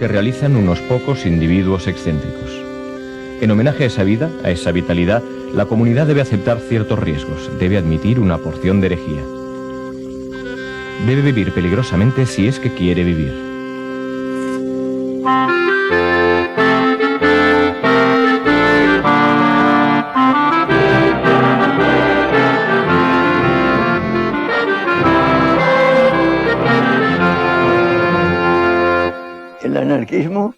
que realizan unos pocos individuos excéntricos. En homenaje a esa vida, a esa vitalidad, la comunidad debe aceptar ciertos riesgos, debe admitir una porción de herejía. Debe vivir peligrosamente si es que quiere vivir. El anarquismo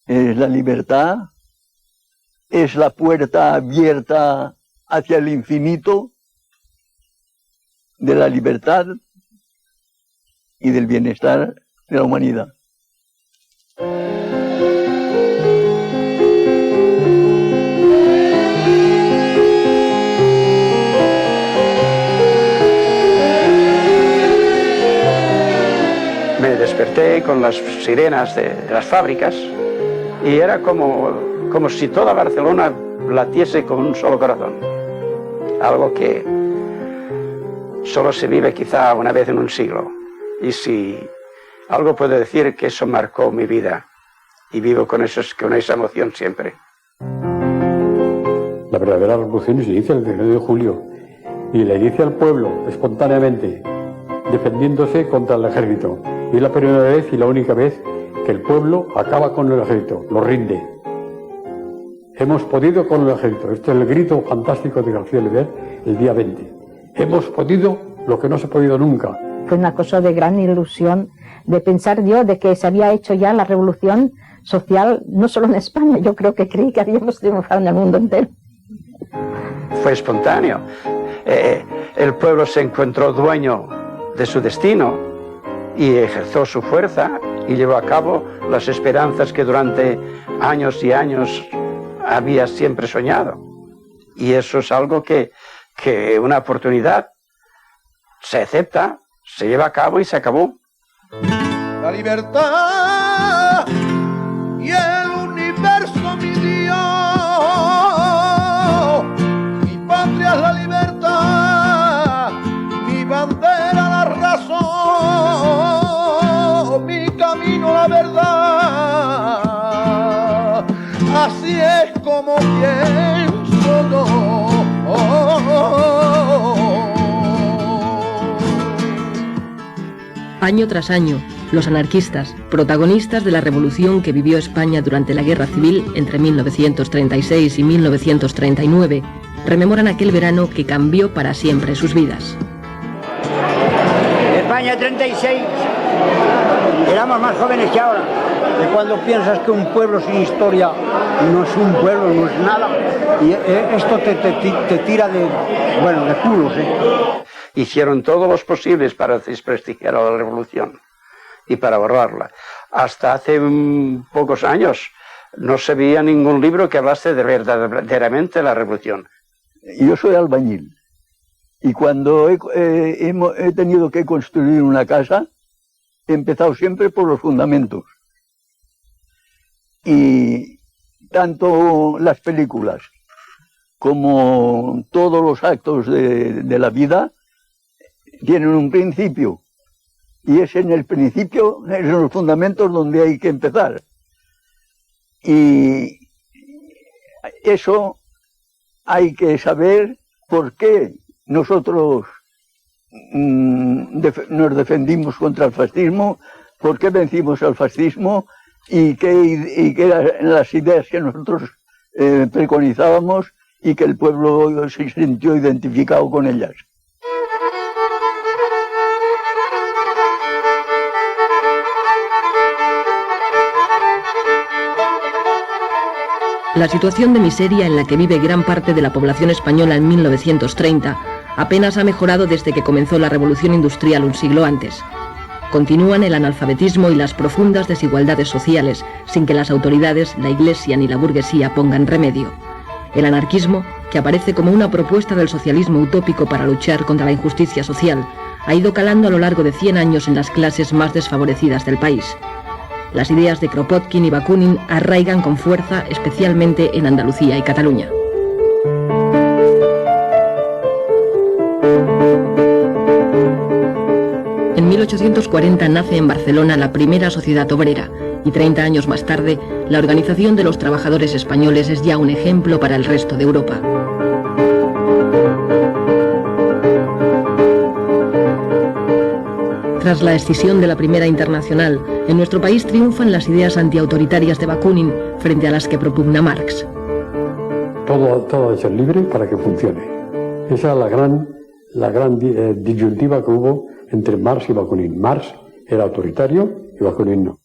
es la libertad, es la puerta abierta hacia el infinito de la libertad y del bienestar de la humanidad. Me desperté con las sirenas de las fábricas y era como si toda Barcelona latiese con un solo corazón. Algo que solo se vive quizá una vez en un siglo. Y si algo puedo decir, que eso marcó mi vida y vivo con esa emoción siempre. La verdadera revolución se inicia el 19 de julio y la inicia el pueblo espontáneamente, defendiéndose contra el ejército. Y es la primera vez y la única vez que el pueblo acaba con el ejército, lo rinde. Hemos podido con el ejército. Este es el grito fantástico de García Oliver el día 20. Hemos podido lo que no se ha podido nunca. Fue una cosa de gran ilusión, de pensar yo de que se había hecho ya la revolución social, no solo en España, yo creo que creí que habíamos triunfado en el mundo entero. Fue espontáneo. El pueblo se encontró dueño de su destino y ejerció su fuerza y llevó a cabo las esperanzas que durante años y años había siempre soñado. Y eso es algo que una oportunidad se acepta, se lleva a cabo y se acabó. La libertad y el universo, mi Dios. Mi patria es la libertad, mi bandera la razón, mi camino la verdad. Así es como pienso yo. Año tras año, los anarquistas, protagonistas de la revolución que vivió España durante la Guerra Civil entre 1936 y 1939, rememoran aquel verano que cambió para siempre sus vidas. España 36, éramos más jóvenes que ahora. Y cuando piensas que un pueblo sin historia no es un pueblo, no es nada, y esto te tira de culos, Hicieron todos los posibles para desprestigiar a la revolución y para borrarla. Hasta hace pocos años no se veía ningún libro que hablase de verdaderamente la revolución. Yo soy albañil y cuando he tenido que construir una casa, he empezado siempre por los fundamentos. Y tanto las películas como todos los actos de la vida tienen un principio, y es en el principio, en los fundamentos donde hay que empezar. Y eso hay que saber por qué nosotros nos defendimos contra el fascismo, por qué vencimos al fascismo y qué eran las ideas que nosotros preconizábamos y que el pueblo se sintió identificado con ellas. La situación de miseria en la que vive gran parte de la población española en 1930 apenas ha mejorado desde que comenzó la revolución industrial un siglo antes. Continúan el analfabetismo y las profundas desigualdades sociales, sin que las autoridades, la Iglesia ni la burguesía pongan remedio. El anarquismo, que aparece como una propuesta del socialismo utópico para luchar contra la injusticia social, ha ido calando a lo largo de 100 años en las clases más desfavorecidas del país. Las ideas de Kropotkin y Bakunin arraigan con fuerza, especialmente en Andalucía y Cataluña. En 1840 nace en Barcelona la primera sociedad obrera, y 30 años más tarde, la Organización de los Trabajadores Españoles es ya un ejemplo para el resto de Europa. Tras la escisión de la Primera Internacional, en nuestro país triunfan las ideas antiautoritarias de Bakunin frente a las que propugna Marx. Todo ha de ser libre para que funcione. Esa es la gran disyuntiva que hubo entre Marx y Bakunin. Marx era autoritario y Bakunin no.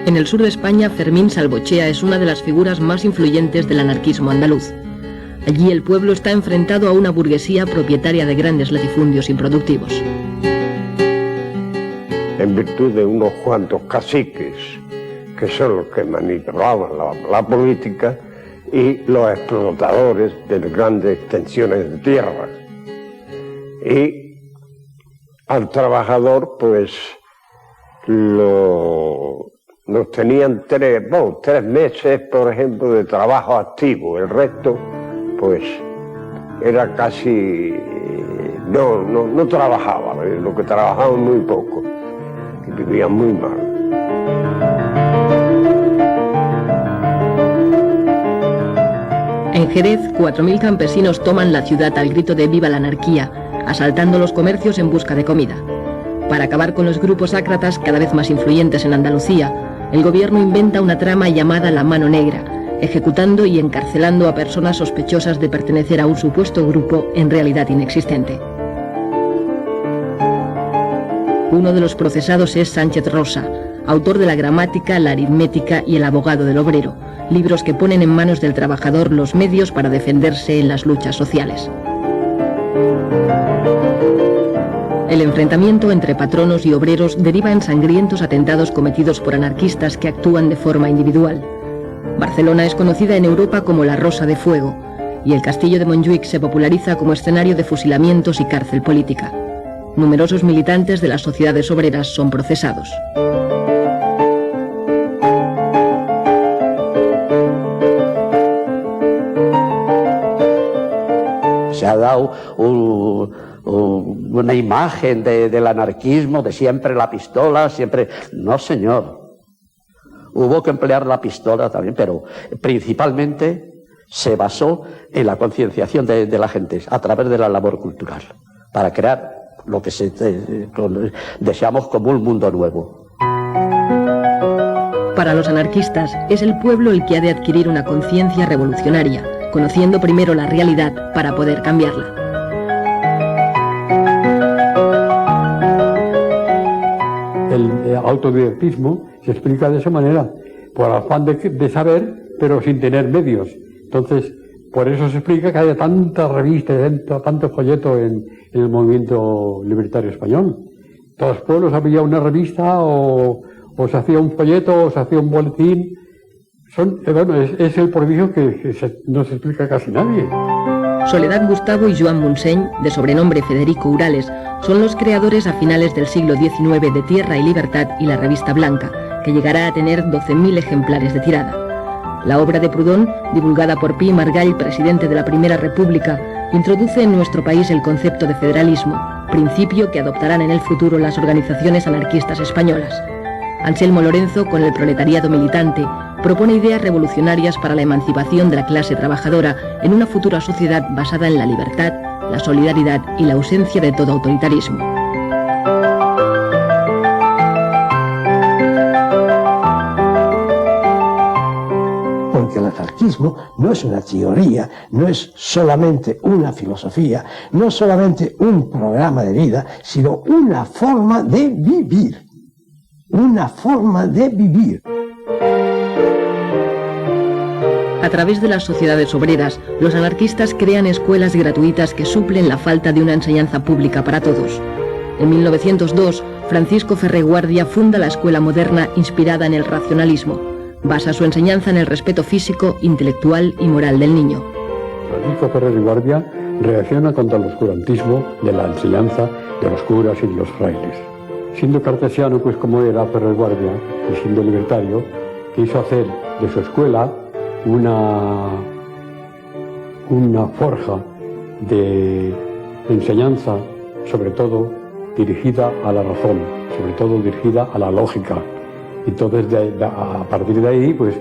En el sur de España, Fermín Salvochea es una de las figuras más influyentes del anarquismo andaluz. Allí el pueblo está enfrentado a una burguesía propietaria de grandes latifundios improductivos. En virtud de unos cuantos caciques, que son los que manipulaban la política, y los explotadores de grandes extensiones de tierra. Y al trabajador, pues, nos tenían 3 meses, por ejemplo, de trabajo activo. El resto, pues, era casi... No trabajaba, lo que trabajaban muy poco, y vivían muy mal. En Jerez, 4.000 campesinos toman la ciudad al grito de «Viva la anarquía», asaltando los comercios en busca de comida. Para acabar con los grupos ácratas cada vez más influyentes en Andalucía, el gobierno inventa una trama llamada la Mano Negra, ejecutando y encarcelando a personas sospechosas de pertenecer a un supuesto grupo en realidad inexistente. Uno de los procesados es Sánchez Rosa, autor de la Gramática, la Aritmética y el Abogado del Obrero, libros que ponen en manos del trabajador los medios para defenderse en las luchas sociales. El enfrentamiento entre patronos y obreros deriva en sangrientos atentados cometidos por anarquistas que actúan de forma individual. Barcelona es conocida en Europa como la Rosa de Fuego, y el castillo de Montjuïc se populariza como escenario de fusilamientos y cárcel política. Numerosos militantes de las sociedades obreras son procesados. Se ha dado una imagen del anarquismo, de siempre la pistola, siempre... No, señor. Hubo que emplear la pistola también, pero principalmente se basó en la concienciación de la gente a través de la labor cultural, para crear lo que deseamos como un mundo nuevo. Para los anarquistas, es el pueblo el que ha de adquirir una conciencia revolucionaria, conociendo primero la realidad para poder cambiarla. El autodidactismo se explica de esa manera, por afán de saber, pero sin tener medios. Entonces, por eso se explica que haya tanta revista, tanto folleto en el movimiento libertario español. En todos los pueblos había una revista, o se hacía un folleto, o se hacía un boletín. Es el prodigio que no se explica casi nadie. Soledad Gustavo y Joan Montseny, de sobrenombre Federico Urales, son los creadores a finales del siglo XIX de Tierra y Libertad y la Revista Blanca, que llegará a tener 12.000 ejemplares de tirada. La obra de Proudhon, divulgada por Pi Margall, presidente de la Primera República, introduce en nuestro país el concepto de federalismo, principio que adoptarán en el futuro las organizaciones anarquistas españolas. Anselmo Lorenzo, con el proletariado militante, propone ideas revolucionarias para la emancipación de la clase trabajadora en una futura sociedad basada en la libertad, la solidaridad y la ausencia de todo autoritarismo. Porque el anarquismo no es una teoría, no es solamente una filosofía, no es solamente un programa de vida, sino una forma de vivir. Una forma de vivir. A través de las sociedades obreras, los anarquistas crean escuelas gratuitas que suplen la falta de una enseñanza pública para todos. En 1902, Francisco Ferrer Guardia funda la escuela moderna inspirada en el racionalismo. Basa su enseñanza en el respeto físico, intelectual y moral del niño. Francisco Ferrer Guardia reacciona contra el oscurantismo de la enseñanza de los curas y de los frailes. Siendo cartesiano, pues como era Ferrer Guardia, y siendo libertario, quiso hacer de su escuela una forja de enseñanza, sobre todo dirigida a la razón, sobre todo dirigida a la lógica. Entonces, a partir de ahí, pues,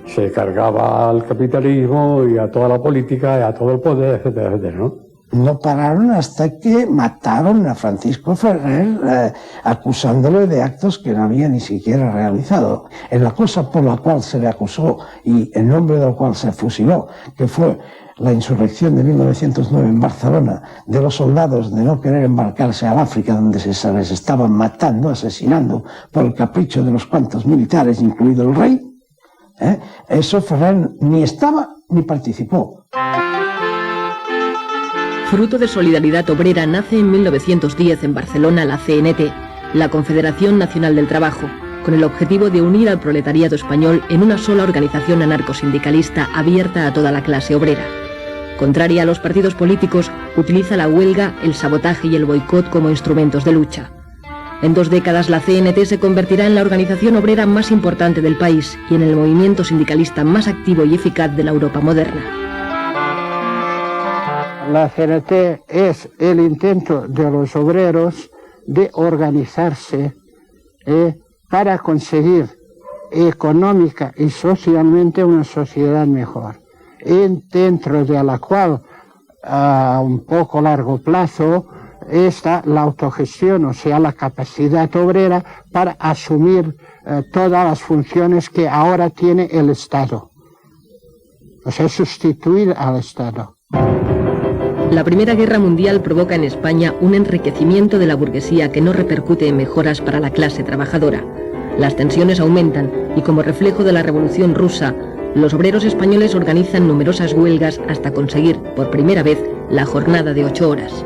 se cargaba al capitalismo y a toda la política y a todo el poder, etcétera, etcétera, ¿no? No pararon hasta que mataron a Francisco Ferrer, acusándole de actos que no había ni siquiera realizado. En la cosa por la cual se le acusó y en nombre de la cual se fusiló, que fue la insurrección de 1909 en Barcelona, de los soldados de no querer embarcarse al África, donde se les estaban matando, asesinando por el capricho de los cuantos militares, incluido el rey, eso Ferrer ni estaba ni participó. Fruto de Solidaridad Obrera nace en 1910 en Barcelona la CNT, la Confederación Nacional del Trabajo, con el objetivo de unir al proletariado español en una sola organización anarcosindicalista abierta a toda la clase obrera. Contraria a los partidos políticos, utiliza la huelga, el sabotaje y el boicot como instrumentos de lucha. En 2 décadas la CNT se convertirá en la organización obrera más importante del país y en el movimiento sindicalista más activo y eficaz de la Europa moderna. La CNT es el intento de los obreros de organizarse para conseguir económica y socialmente una sociedad mejor, dentro de la cual a un poco largo plazo está la autogestión, o sea, la capacidad obrera para asumir todas las funciones que ahora tiene el Estado, o sea, sustituir al Estado. La Primera Guerra Mundial provoca en España un enriquecimiento de la burguesía que no repercute en mejoras para la clase trabajadora. Las tensiones aumentan y, como reflejo de la Revolución Rusa, los obreros españoles organizan numerosas huelgas hasta conseguir, por primera vez, la jornada de 8 horas.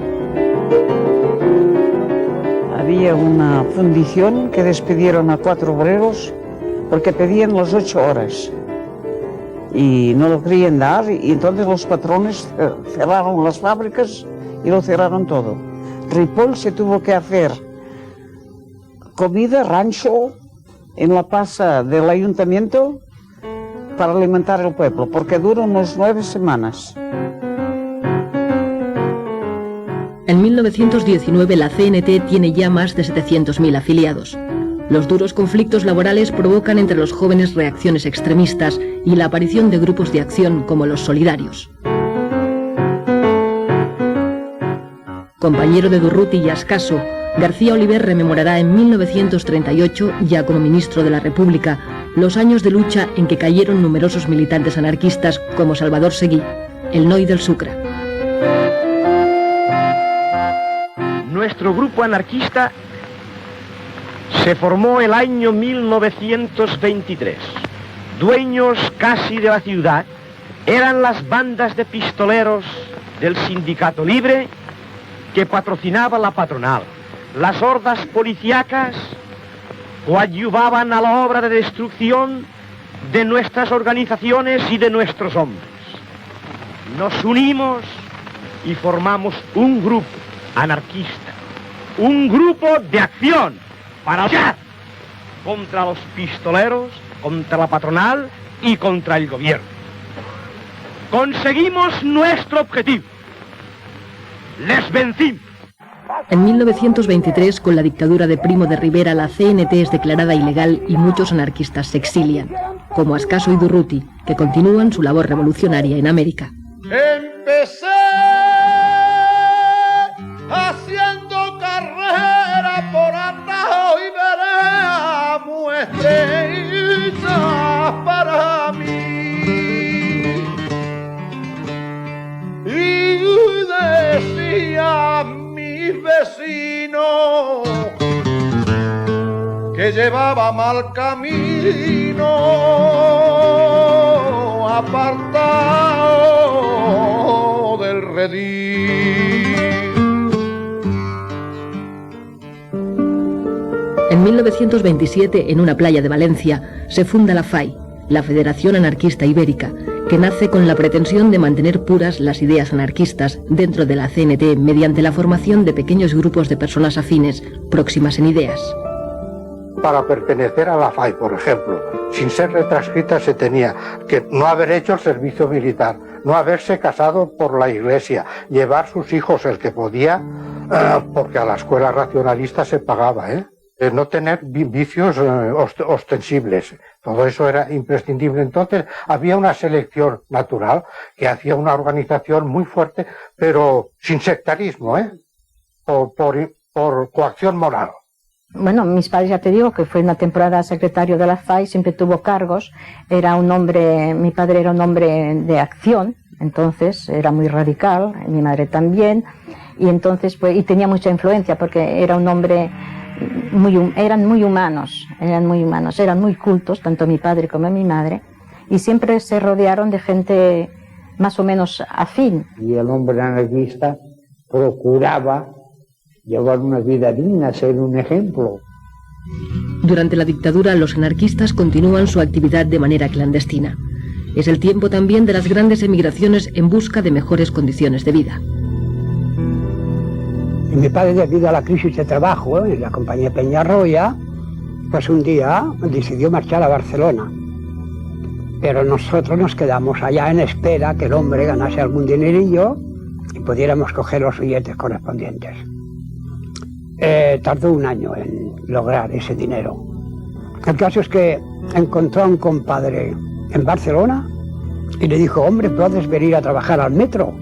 Había una fundición que despidieron a 4 obreros porque pedían las 8 horas. Y no lo querían dar, y entonces los patrones cerraron las fábricas y lo cerraron todo. Ripoll se tuvo que hacer comida, rancho, en la plaza del ayuntamiento para alimentar el pueblo, porque duró unos 9 semanas. En 1919 la CNT tiene ya más de 700.000 afiliados. Los duros conflictos laborales provocan entre los jóvenes reacciones extremistas y la aparición de grupos de acción como los solidarios. Compañero de Durruti y Ascaso, García Oliver rememorará en 1938, ya como ministro de la República, los años de lucha en que cayeron numerosos militantes anarquistas como Salvador Seguí, el Noi del Sucre. Nuestro grupo anarquista se formó el año 1923. Dueños casi de la ciudad eran las bandas de pistoleros del Sindicato Libre que patrocinaba la patronal. Las hordas policíacas coadyuvaban a la obra de destrucción de nuestras organizaciones y de nuestros hombres. Nos unimos y formamos un grupo anarquista, un grupo de acción para luchar contra los pistoleros, contra la patronal y contra el gobierno. Conseguimos nuestro objetivo. Les vencimos. En 1923, con la dictadura de Primo de Rivera, la CNT es declarada ilegal y muchos anarquistas se exilian, como Ascaso y Durruti, que continúan su labor revolucionaria en América. Empecé haciendo carrera por Atajo y veré muestras para mí. Y decía mi vecino que llevaba mal camino, apartado del redil. En 1927, en una playa de Valencia, se funda la FAI, la Federación Anarquista Ibérica, que nace con la pretensión de mantener puras las ideas anarquistas dentro de la CNT mediante la formación de pequeños grupos de personas afines, próximas en ideas. Para pertenecer a la FAI, por ejemplo, sin ser retranscrita, se tenía que no haber hecho el servicio militar, no haberse casado por la iglesia, llevar sus hijos, el que podía, Porque a la escuela racionalista se pagaba, no tener vicios ostensibles. Todo eso era imprescindible. Entonces había una selección natural que hacía una organización muy fuerte, pero sin sectarismo, por coacción moral. Bueno, mis padres, ya te digo, que fue una temporada secretario de la FAI, siempre tuvo cargos, era un hombre, mi padre era un hombre de acción, entonces era muy radical, mi madre también, y entonces pues, y tenía mucha influencia porque era un hombre eran muy humanos, eran muy cultos, tanto mi padre como mi madre, y siempre se rodearon de gente más o menos afín. Y el hombre anarquista procuraba llevar una vida digna, ser un ejemplo. Durante la dictadura, los anarquistas continúan su actividad de manera clandestina. Es el tiempo también de las grandes emigraciones en busca de mejores condiciones de vida. Y mi padre, debido a la crisis de trabajo en la compañía Peñarroya, pues un día decidió marchar a Barcelona. Pero nosotros nos quedamos allá en espera que el hombre ganase algún dinerillo y pudiéramos coger los billetes correspondientes. Tardó un año en lograr ese dinero. El caso es que encontró a un compadre en Barcelona y le dijo, hombre, puedes venir a trabajar al metro.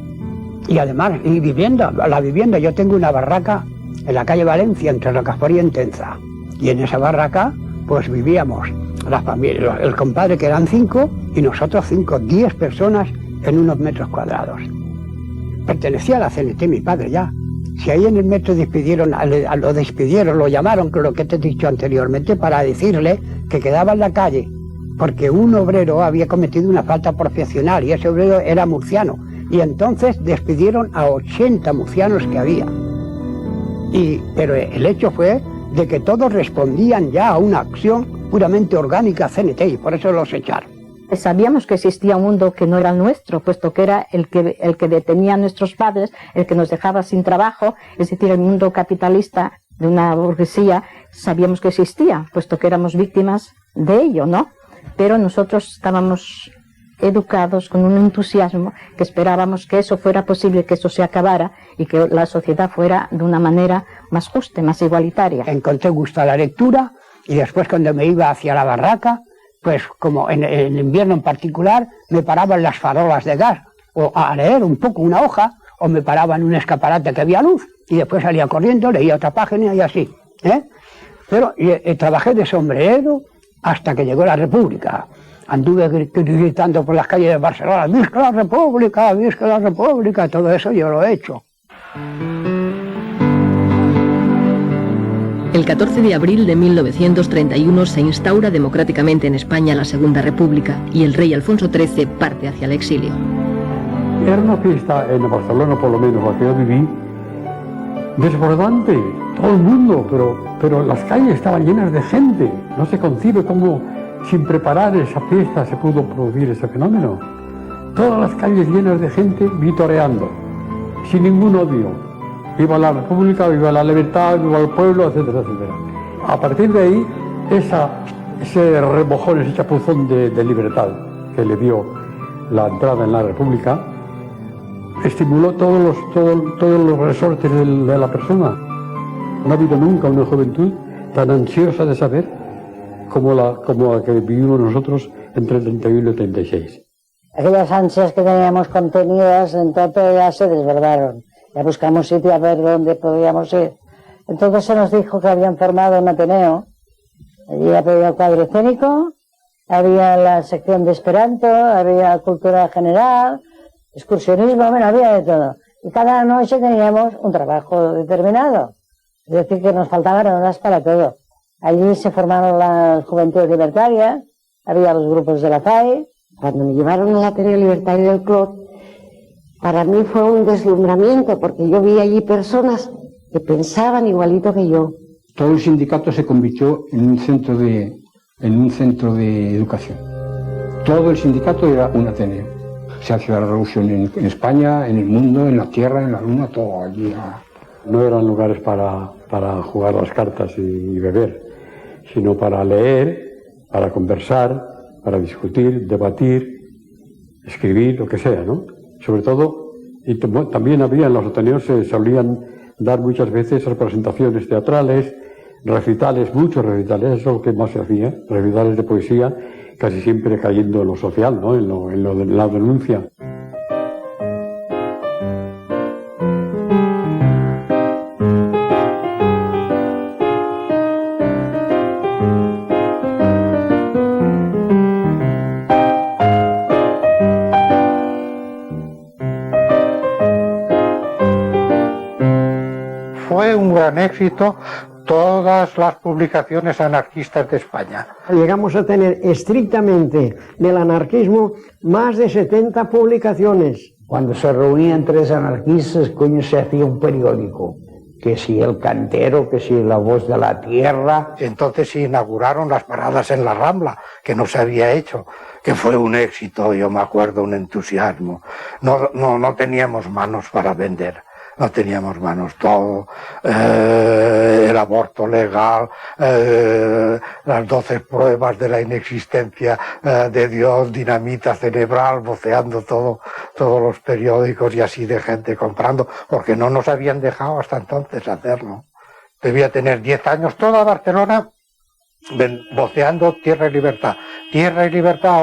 Y además, la vivienda, yo tengo una barraca en la calle Valencia, entre Rocafort y Entenza. Y en esa barraca, pues vivíamos la familia, el compadre que eran 5 y nosotros 10 personas en unos metros cuadrados. Pertenecía a la CNT, mi padre ya. Si ahí en el metro lo llamaron, con lo que te he dicho anteriormente, para decirle que quedaba en la calle, porque un obrero había cometido una falta profesional y ese obrero era murciano. Y entonces despidieron a 80 murcianos que había. Pero el hecho fue de que todos respondían ya a una acción puramente orgánica CNT y por eso los echaron. Sabíamos que existía un mundo que no era nuestro, puesto que era el que detenía a nuestros padres, el que nos dejaba sin trabajo, es decir, el mundo capitalista de una burguesía, sabíamos que existía, puesto que éramos víctimas de ello, ¿no? Pero nosotros estábamos educados con un entusiasmo que esperábamos que eso fuera posible, que eso se acabara y que la sociedad fuera de una manera más justa, más igualitaria. Encontré gusto a la lectura y después cuando me iba hacia la barraca, pues como en invierno en particular, me paraba en las farolas de gas o a leer un poco una hoja o me paraba en un escaparate que había luz y después salía corriendo, leía otra página y así. Pero trabajé de sombrerero hasta que llegó la República. Anduve gritando por las calles de Barcelona, ¡Visca la República! ¡Visca la República! Todo eso yo lo he hecho. El 14 de abril de 1931 se instaura democráticamente en España la Segunda República y el rey Alfonso XIII parte hacia el exilio. Era una fiesta en Barcelona, por lo menos la que yo viví, desbordante, todo el mundo, pero las calles estaban llenas de gente. No se concibe cómo sin preparar esa fiesta se pudo producir ese fenómeno. Todas las calles llenas de gente vitoreando, sin ningún odio. Viva la República, viva la libertad, viva el pueblo, etcétera, etcétera. A partir de ahí, ese remojón, ese chapuzón de libertad que le dio la entrada en la República, estimuló todos los resortes de la persona. No ha habido nunca una juventud tan ansiosa de saber como la que vivimos nosotros entre el 31 y el 36. Aquellas ansias que teníamos contenidas, entonces ya se desbordaron. Ya buscamos sitio a ver dónde podíamos ir. Entonces se nos dijo que habían formado un Ateneo. Allí había el cuadro escénico, había la sección de Esperanto, había cultura general, excursionismo, bueno, había de todo. Y cada noche teníamos un trabajo determinado. Es decir, que nos faltaban horas para todo. Allí se formaron las juventudes libertarias, había los grupos de la FAI. Cuando me llevaron al Ateneo Libertario del Clot, para mí fue un deslumbramiento, porque yo vi allí personas que pensaban igualito que yo. Todo el sindicato se convirtió en un centro de educación. Todo el sindicato era un Ateneo. Se hacía la revolución en España, en el mundo, en la tierra, en la luna, todo allí. No eran lugares para jugar las cartas y beber, sino para leer, para conversar, para discutir, debatir, escribir, lo que sea, ¿no? Sobre todo, y también había en los Ateneos se solían dar muchas veces representaciones teatrales, recitales, muchos recitales, eso es lo que más se hacía, recitales de poesía, casi siempre cayendo en lo social, ¿no? en lo de la denuncia. Fue un gran éxito todas las publicaciones anarquistas de España. Llegamos a tener estrictamente del anarquismo más de 70 publicaciones. Cuando se reunían 3 anarquistas, coño, se hacía un periódico. Que si El Cantero, que si La Voz de la Tierra. Entonces se inauguraron las paradas en la Rambla, que no se había hecho, que fue un éxito, yo me acuerdo, un entusiasmo. No teníamos manos para vender. No teníamos manos, todo, el aborto legal, las 12 pruebas de la inexistencia de Dios, dinamita cerebral, voceando todos los periódicos y así de gente comprando, porque no nos habían dejado hasta entonces hacerlo. Debía tener 10 años, toda Barcelona voceando Tierra y Libertad,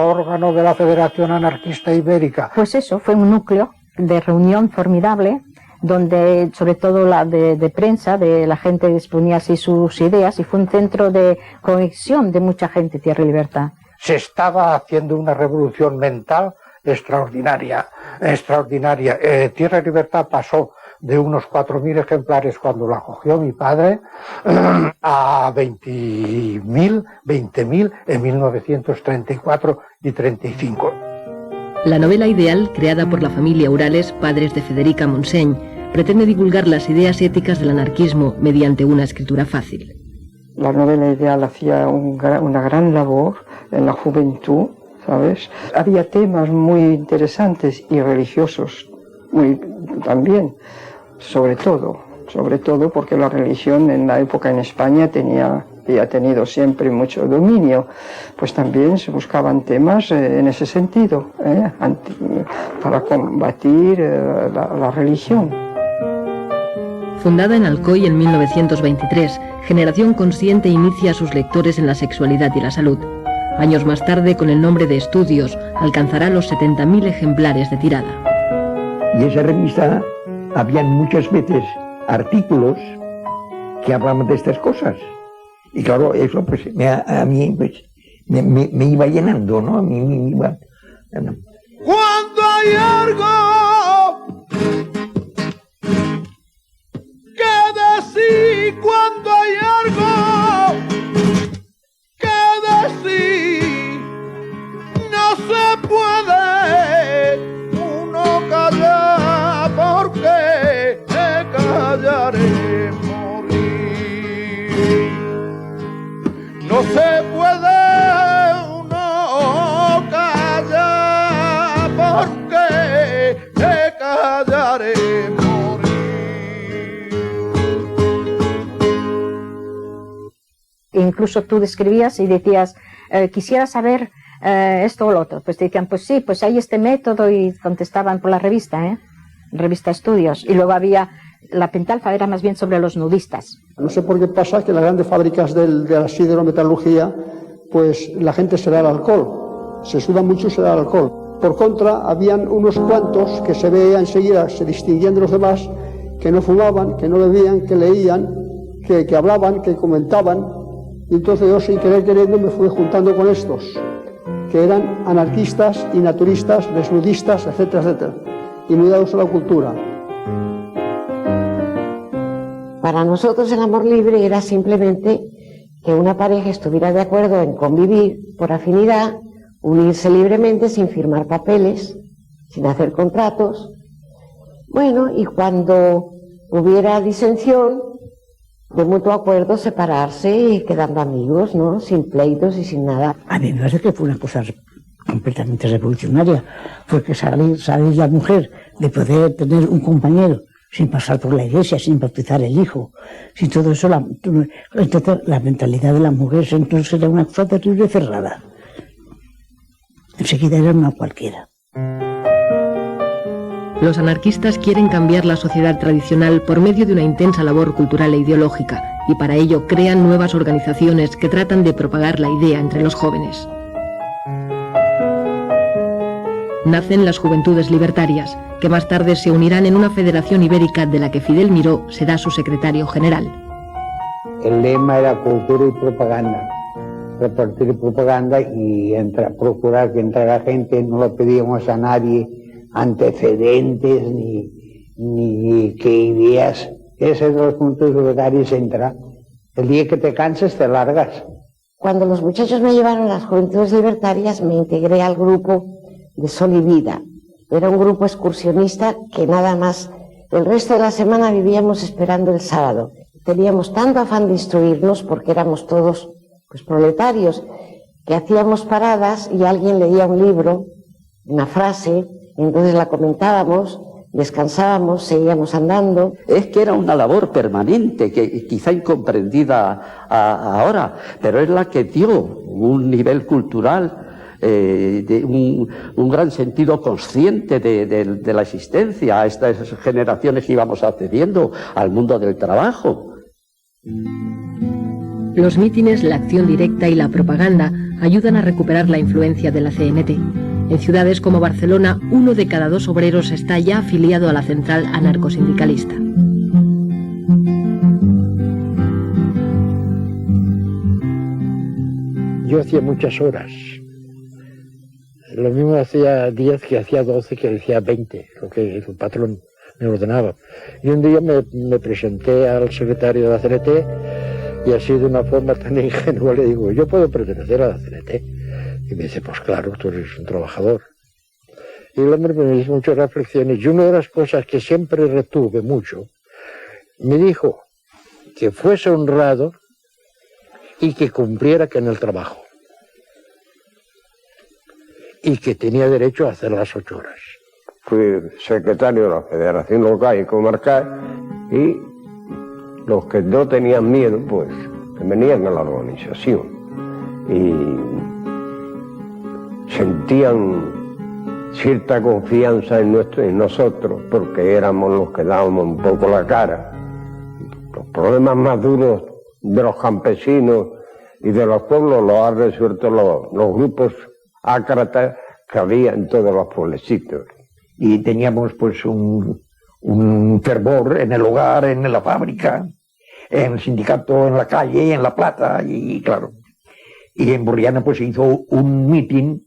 órgano de la Federación Anarquista Ibérica. Pues eso, fue un núcleo de reunión formidable, donde sobre todo la de prensa, de la gente exponía así sus ideas, y fue un centro de conexión de mucha gente, Tierra y Libertad. Se estaba haciendo una revolución mental extraordinaria. Tierra y Libertad pasó de unos 4.000 ejemplares cuando la cogió mi padre a 20.000 en 1934 y 35. La novela ideal, creada por la familia Urales, padres de Federica Montseny, pretende divulgar las ideas éticas del anarquismo mediante una escritura fácil. La novela ideal hacía una gran labor en la juventud, ¿sabes? Había temas muy interesantes y religiosos también, sobre todo porque la religión en la época en España ha tenido siempre mucho dominio, pues también se buscaban temas en ese sentido, para combatir la religión. Fundada en Alcoy en 1923, Generación Consciente inicia a sus lectores en la sexualidad y la salud. Años más tarde, con el nombre de Estudios, alcanzará los 70.000 ejemplares de tirada. Y esa revista, habían muchas veces artículos que hablaban de estas cosas. Y claro, eso pues a mí pues, me iba llenando, ¿no? A mí me iba... Cuando hay algo que decir, cuando hay algo que decir, no se puede uno callar, porque callaré morir. No se puede uno callar, porque callaré morir. Incluso tú describías y decías, quisiera saber esto o lo otro. Pues te decían, pues sí, pues hay este método, y contestaban por la revista, revista Estudios. Y luego había, la pentalfa era más bien sobre los nudistas. No sé por qué pasa que las grandes fábricas de la siderometalurgia, pues la gente se da al alcohol, se suda mucho y se da al alcohol. Por contra, habían unos cuantos que se veía enseguida, se distinguían de los demás, que no fumaban, que no bebían, que leían, que hablaban, que comentaban. Y entonces yo, sin querer queriendo, me fui juntando con estos, que eran anarquistas y naturistas, desnudistas, etcétera, etcétera, y muy dados a la cultura. Para nosotros el amor libre era simplemente que una pareja estuviera de acuerdo en convivir por afinidad, unirse libremente sin firmar papeles, sin hacer contratos. Bueno, y cuando hubiera disensión, de mutuo acuerdo, separarse y quedando amigos, ¿no? Sin pleitos y sin nada. A mí me parece que fue una cosa completamente revolucionaria, porque salir la mujer de poder tener un compañero sin pasar por la iglesia, sin bautizar el hijo, sin todo eso, entonces la mentalidad de la mujer entonces era una cosa terrible y cerrada. Enseguida era una cualquiera. Los anarquistas quieren cambiar la sociedad tradicional por medio de una intensa labor cultural e ideológica, y para ello crean nuevas organizaciones que tratan de propagar la idea entre los jóvenes. Nacen las Juventudes Libertarias, que más tarde se unirán en una federación ibérica de la que Fidel Miró será su secretario general. El lema era cultura y propaganda. Repartir propaganda y procurar que entrara gente, no le pedíamos a nadie antecedentes ni qué ideas. Ese de los puntos libertarios entra. El día que te canses te largas. Cuando los muchachos me llevaron a las Juventudes Libertarias me integré al grupo de Sol y Vida. Era un grupo excursionista que nada más el resto de la semana vivíamos esperando el sábado. Teníamos tanto afán de instruirnos porque éramos todos pues proletarios, que hacíamos paradas y alguien leía un libro, una frase, y entonces la comentábamos, descansábamos, seguíamos andando. Es que era una labor permanente, que quizá incomprendida ahora, pero es la que dio un nivel cultural, de un gran sentido consciente de la existencia a estas generaciones que íbamos accediendo al mundo del trabajo. Los mítines, la acción directa y la propaganda ayudan a recuperar la influencia de la CNT. En ciudades como Barcelona, 1 de cada 2 obreros está ya afiliado a la central anarcosindicalista. Yo hacía muchas horas. Lo mismo hacía 10 que hacía 12 que hacía 20, lo que el patrón me ordenaba. Y un día me presenté al secretario de la CNT y así de una forma tan ingenua le digo, ¿yo puedo pertenecer a la CNT? Y me dice, pues claro, tú eres un trabajador. Y el hombre me hizo muchas reflexiones y una de las cosas que siempre retuve mucho, me dijo que fuese honrado y que cumpliera que en el trabajo. Y que tenía derecho a hacer las 8 horas. Fui secretario de la Federación Local y Comarcal y los que no tenían miedo, pues, que venían a la organización y sentían cierta confianza en nosotros, porque éramos los que dábamos un poco la cara. Los problemas más duros de los campesinos y de los pueblos los han resuelto los grupos ácratas que había en todos los pueblecitos. Y teníamos pues un fervor en el hogar, en la fábrica, en el sindicato, en la calle, en La Plata, y claro. Y en Borriana pues se hizo un mitin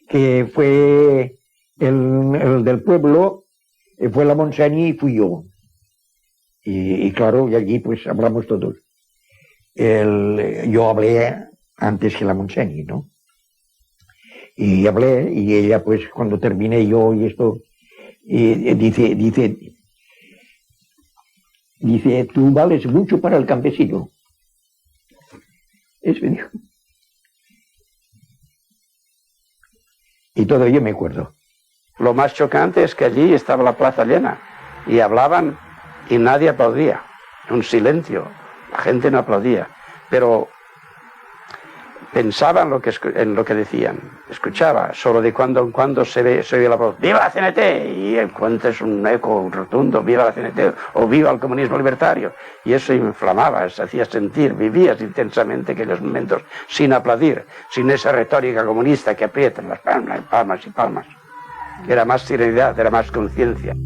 que fue el del pueblo, fue la Montseny y fui yo. Y claro, y allí pues hablamos todos. Yo hablé antes que la Montseny, ¿no? Y hablé, y ella pues cuando terminé yo y esto, dice, tú vales mucho para el campesino. Eso dijo. Y todo ello me acuerdo. Lo más chocante es que allí estaba la plaza llena y hablaban y nadie aplaudía. Un silencio. La gente no aplaudía. Pero pensaba en lo que decían. Escuchaba. Solo de cuando en cuando se oye la voz. ¡Viva la CNT! Y encuentras un eco rotundo. ¡Viva la CNT! O ¡viva el comunismo libertario! Y eso inflamaba, se hacía sentir. Vivías intensamente aquellos momentos sin aplaudir, sin esa retórica comunista que aprietan las palmas, palmas y palmas. Era más serenidad, era más conciencia.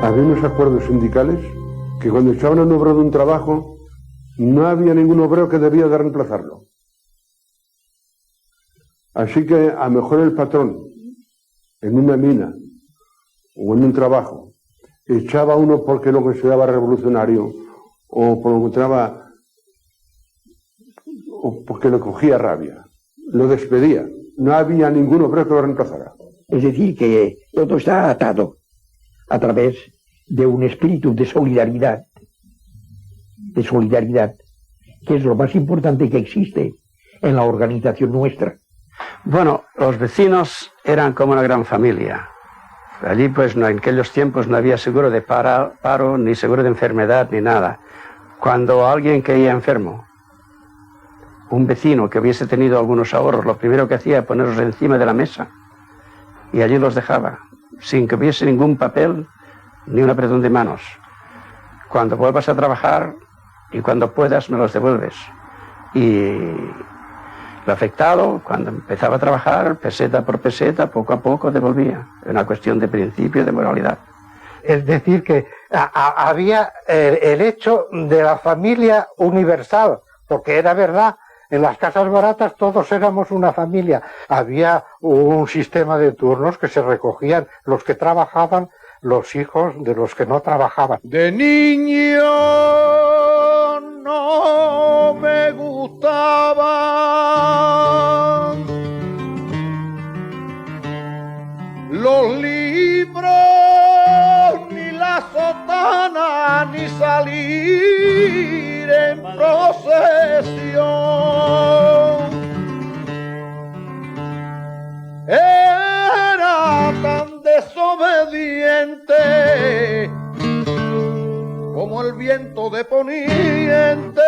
Había unos acuerdos sindicales que cuando echaban a un obrero de un trabajo, no había ningún obrero que debía de reemplazarlo. Así que a lo mejor el patrón, en una mina o en un trabajo, echaba a uno porque lo consideraba revolucionario o porque le cogía rabia, lo despedía. No había ningún obrero que lo reemplazara. Es decir, que todo está atado a través de un espíritu de solidaridad, que es lo más importante que existe en la organización nuestra. Bueno, los vecinos eran como una gran familia. Allí, pues, en aquellos tiempos no había seguro de paro, ni seguro de enfermedad, ni nada. Cuando alguien caía enfermo, un vecino que hubiese tenido algunos ahorros, lo primero que hacía era ponerlos encima de la mesa y allí los dejaba, sin que hubiese ningún papel ni un apretón de manos. Cuando vuelvas a trabajar y cuando puedas me los devuelves. Y lo afectado, cuando empezaba a trabajar, peseta por peseta, poco a poco devolvía. Era una cuestión de principio y de moralidad. Es decir, que había el hecho de la familia universal, porque era verdad, en las casas baratas todos éramos una familia. Había un sistema de turnos que se recogían los que trabajaban, los hijos de los que no trabajaban. De niño no me gustaban los libros, ni la sotana, ni salir en procesión. Era tan desobediente como el viento de poniente,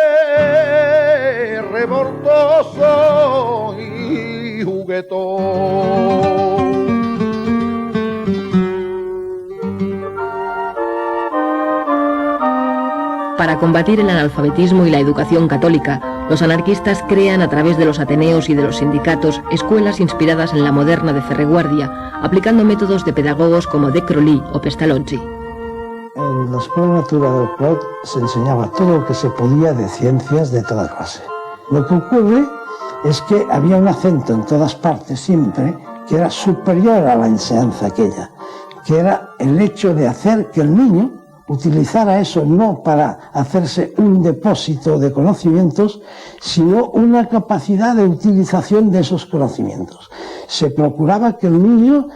revoltoso y juguetón. Para combatir el analfabetismo y la educación católica, los anarquistas crean a través de los ateneos y de los sindicatos escuelas inspiradas en la moderna de Ferreguardia, aplicando métodos de pedagogos como De Crolí o Pestalozzi. En la Escuela Natura del Clot se enseñaba todo lo que se podía de ciencias de toda clase. Lo que ocurre es que había un acento en todas partes siempre que era superior a la enseñanza aquella, que era el hecho de hacer que el niño utilizara eso no para hacerse un depósito de conocimientos, sino una capacidad de utilización de esos conocimientos. Se procuraba que el niño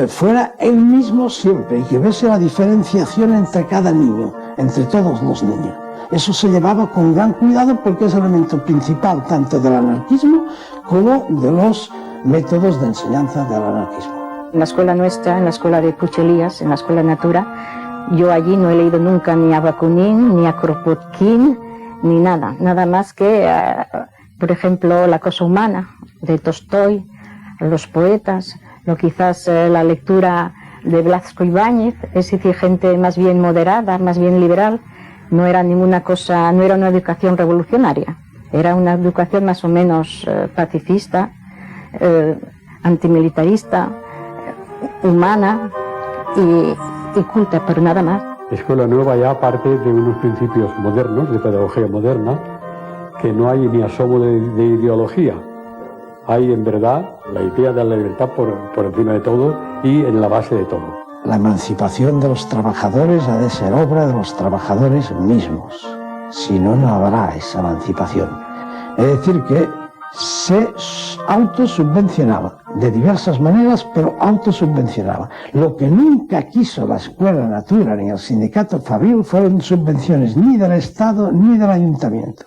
fuera él mismo siempre y que viese la diferenciación entre cada niño, entre todos los niños. Eso se llevaba con gran cuidado porque es el elemento principal tanto del anarquismo como de los métodos de enseñanza del anarquismo. En la escuela nuestra, en la escuela de Puchelías, en la escuela Natura, yo allí no he leído nunca ni a Bakunin, ni a Kropotkin, ni nada. Nada más que, por ejemplo, La cosa humana, de Tolstoy, los poetas, o quizás la lectura de Blasco Ibáñez, es decir, gente más bien moderada, más bien liberal. No era ninguna cosa, no era una educación revolucionaria, era una educación más o menos pacifista, antimilitarista, humana y culta, pero nada más. Escuela Nueva ya parte de unos principios modernos, de pedagogía moderna, que no hay ni asomo de ideología. Hay en verdad la idea de la libertad por encima de todo y en la base de todo. La emancipación de los trabajadores ha de ser obra de los trabajadores mismos. Si no, no habrá esa emancipación. Es decir, que se autosubvencionaba de diversas maneras, pero autosubvencionaba. Lo que nunca quiso la Escuela Natura ni el sindicato Fabril fueron subvenciones ni del Estado ni del Ayuntamiento.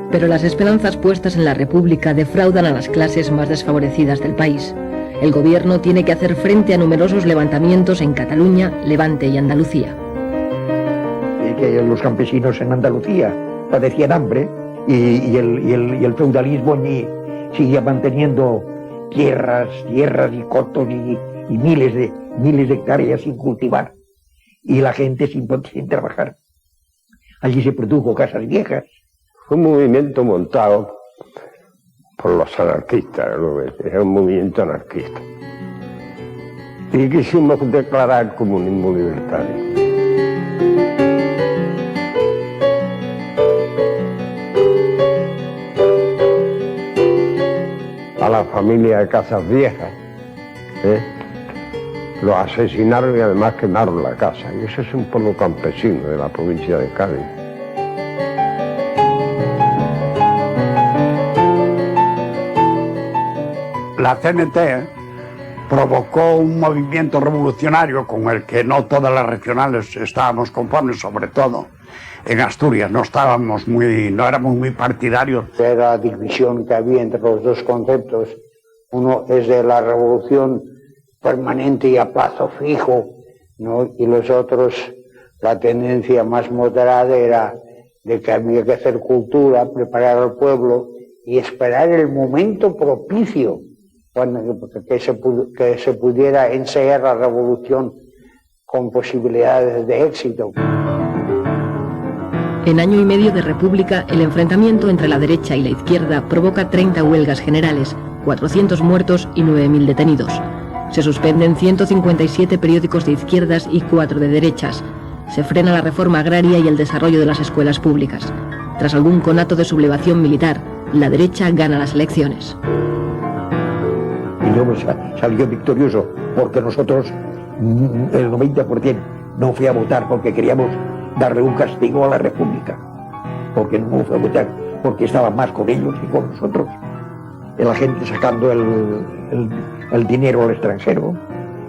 Pero las esperanzas puestas en la República defraudan a las clases más desfavorecidas del país. El gobierno tiene que hacer frente a numerosos levantamientos en Cataluña, Levante y Andalucía. Que los campesinos en Andalucía padecían hambre y el feudalismo allí seguía manteniendo tierras y cotos y miles de hectáreas sin cultivar y la gente sin trabajar. Allí se produjo casas viejas. Fue un movimiento montado por los anarquistas, era un movimiento anarquista. Y quisimos declarar comunismo libertario. A la familia de Casas Viejas, los asesinaron y además quemaron la casa. Y ese es un pueblo campesino de la provincia de Cádiz. La CNT provocó un movimiento revolucionario con el que no todas las regionales estábamos conformes, sobre todo en Asturias no éramos muy partidarios. Era la división que había entre los dos conceptos. Uno es de la revolución permanente y a plazo fijo, ¿no? Y los otros, la tendencia más moderada era de que había que hacer cultura, preparar al pueblo y esperar el momento propicio que se pudiera ensayar la revolución con posibilidades de éxito. En año y medio de república, el enfrentamiento entre la derecha y la izquierda provoca 30 huelgas generales, 400 muertos y 9.000 detenidos. Se suspenden 157 periódicos de izquierdas y 4 de derechas. Se frena la reforma agraria y el desarrollo de las escuelas públicas. Tras algún conato de sublevación militar, la derecha gana las elecciones. Y luego salió victorioso porque nosotros, el 90%, no fue a votar porque queríamos darle un castigo a la República. Porque no fue a votar, porque estaba más con ellos que con nosotros. La gente sacando el dinero al extranjero,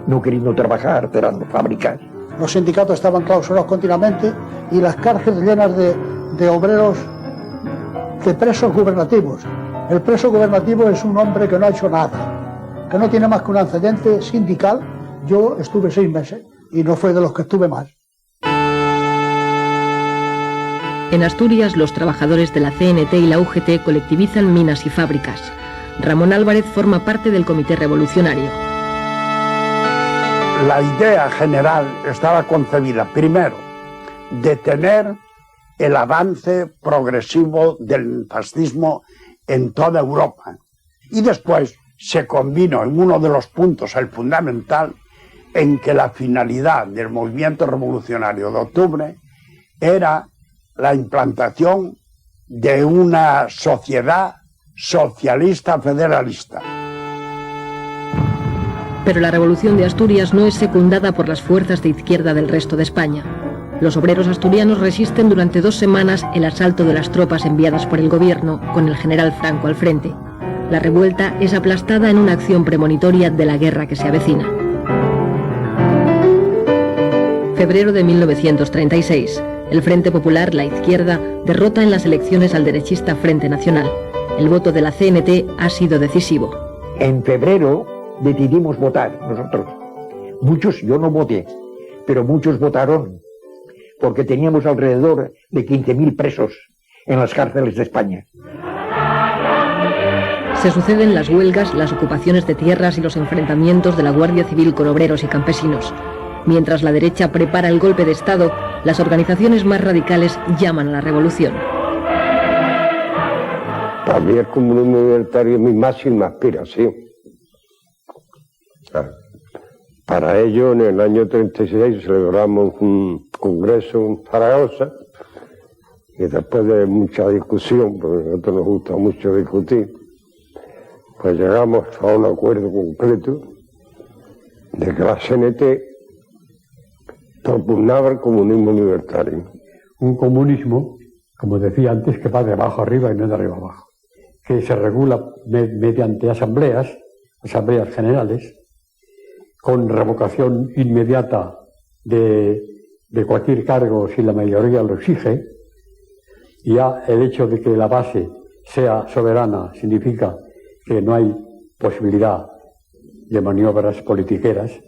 no queriendo trabajar, cerrando fábricas. Los sindicatos estaban clausurados continuamente y las cárceles llenas de obreros, de presos gubernativos. El preso gubernativo es un hombre que no ha hecho nada, que no tiene más que un antecedente sindical. Yo estuve 6 meses y no fue de los que estuve más. En Asturias, los trabajadores de la CNT y la UGT colectivizan minas y fábricas. Ramón Álvarez forma parte del Comité Revolucionario. La idea general estaba concebida, primero, detener el avance progresivo del fascismo en toda Europa. Y después se combinó en uno de los puntos, el fundamental, en que la finalidad del movimiento revolucionario de octubre era la implantación de una sociedad socialista federalista. Pero la revolución de Asturias no es secundada por las fuerzas de izquierda del resto de España. Los obreros asturianos resisten durante 2 semanas el asalto de las tropas enviadas por el gobierno, con el general Franco al frente. La revuelta es aplastada en una acción premonitoria de la guerra que se avecina. Febrero de 1936. El Frente Popular, la izquierda, derrota en las elecciones al derechista Frente Nacional. El voto de la CNT ha sido decisivo. En febrero decidimos votar nosotros. Muchos, yo no voté, pero muchos votaron, porque teníamos alrededor de 15.000 presos en las cárceles de España. Se suceden las huelgas, las ocupaciones de tierras y los enfrentamientos de la Guardia Civil con obreros y campesinos. Mientras la derecha prepara el golpe de Estado, las organizaciones más radicales llaman a la revolución. Para mí el comunismo libertario es mi máxima aspiración. Para ello, en el año 36 celebramos un congreso en Zaragoza y después de mucha discusión, porque a nosotros nos gusta mucho discutir, pues llegamos a un acuerdo concreto de que la CNT propugnaba el comunismo libertario. Un comunismo, como decía antes, que va de abajo arriba y no de arriba abajo, que se regula mediante asambleas generales, con revocación inmediata de cualquier cargo si la mayoría lo exige. Y ya el hecho de que la base sea soberana significa que no hay posibilidad de maniobras politiqueras.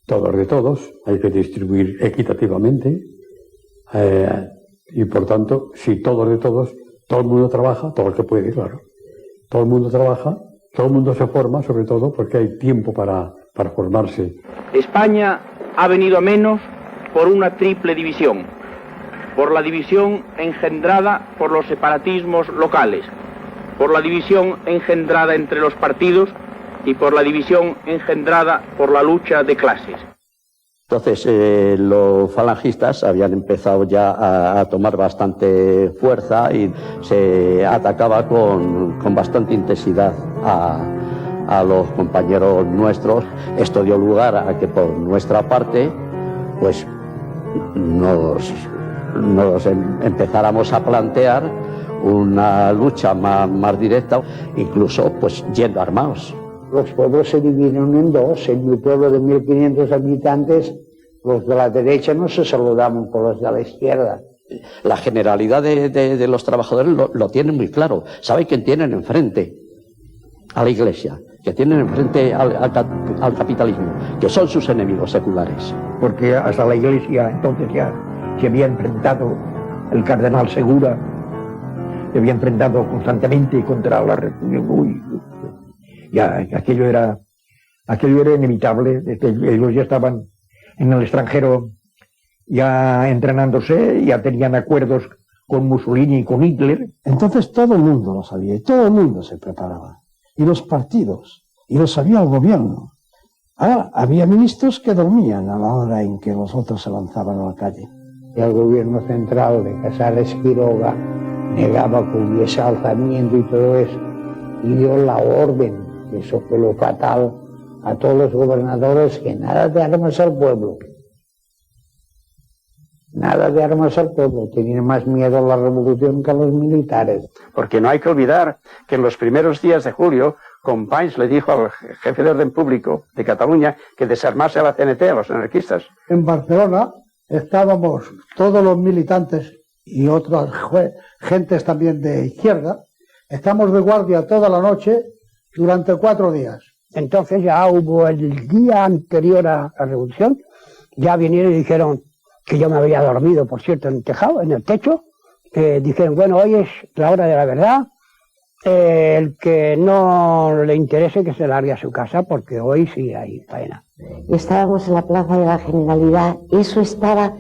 Todos de todos, hay que distribuir equitativamente y por tanto, si todos de todos, todo el mundo trabaja, todo el que puede, claro. Todo el mundo trabaja, todo el mundo se forma, sobre todo porque hay tiempo para formarse. España ha venido a menos por una triple división. Por la división engendrada por los separatismos locales, por la división engendrada entre los partidos y por la división engendrada por la lucha de clases. Entonces los falangistas habían empezado ya a tomar bastante fuerza y se atacaba con bastante intensidad a los compañeros nuestros. Esto dio lugar a que por nuestra parte pues nos empezáramos a plantear una lucha más directa, incluso pues yendo armados. Los pueblos se dividieron en dos. En mi pueblo de 1.500 habitantes, los de la derecha no se saludaban con los de la izquierda. La generalidad de los trabajadores lo tienen muy claro. Saben quién tienen enfrente a la Iglesia, que tienen enfrente al capitalismo, que son sus enemigos seculares. Porque hasta la Iglesia entonces ya se había enfrentado el cardenal Segura, se había enfrentado constantemente contra la República. Ya, aquello era inevitable, ellos ya estaban en el extranjero ya entrenándose, ya tenían acuerdos con Mussolini y con Hitler. Entonces todo el mundo lo sabía y todo el mundo se preparaba. Y los partidos, y lo sabía el gobierno. Ahora, había ministros que dormían a la hora en que los otros se lanzaban a la calle. Y el gobierno central de Casares Quiroga negaba que hubiese alzamiento y todo eso. Y dio la orden, que eso fue lo fatal, a todos los gobernadores, que nada de armas al pueblo. Nada de armas al pueblo. Tenían más miedo a la revolución que a los militares. Porque no hay que olvidar que en los primeros días de julio, Companys le dijo al jefe de orden público de Cataluña que desarmase a la CNT, a los anarquistas. En Barcelona estábamos todos los militantes y otras gentes también de izquierda, estamos de guardia toda la noche durante 4 días. Entonces ya hubo el día anterior a la revolución, ya vinieron y dijeron que yo me había dormido, por cierto, en el tejado, en el techo, dijeron, bueno, hoy es la hora de la verdad, el que no le interese que se largue a su casa, porque hoy sí hay faena. Estábamos en la Plaza de la Generalidad, eso estaba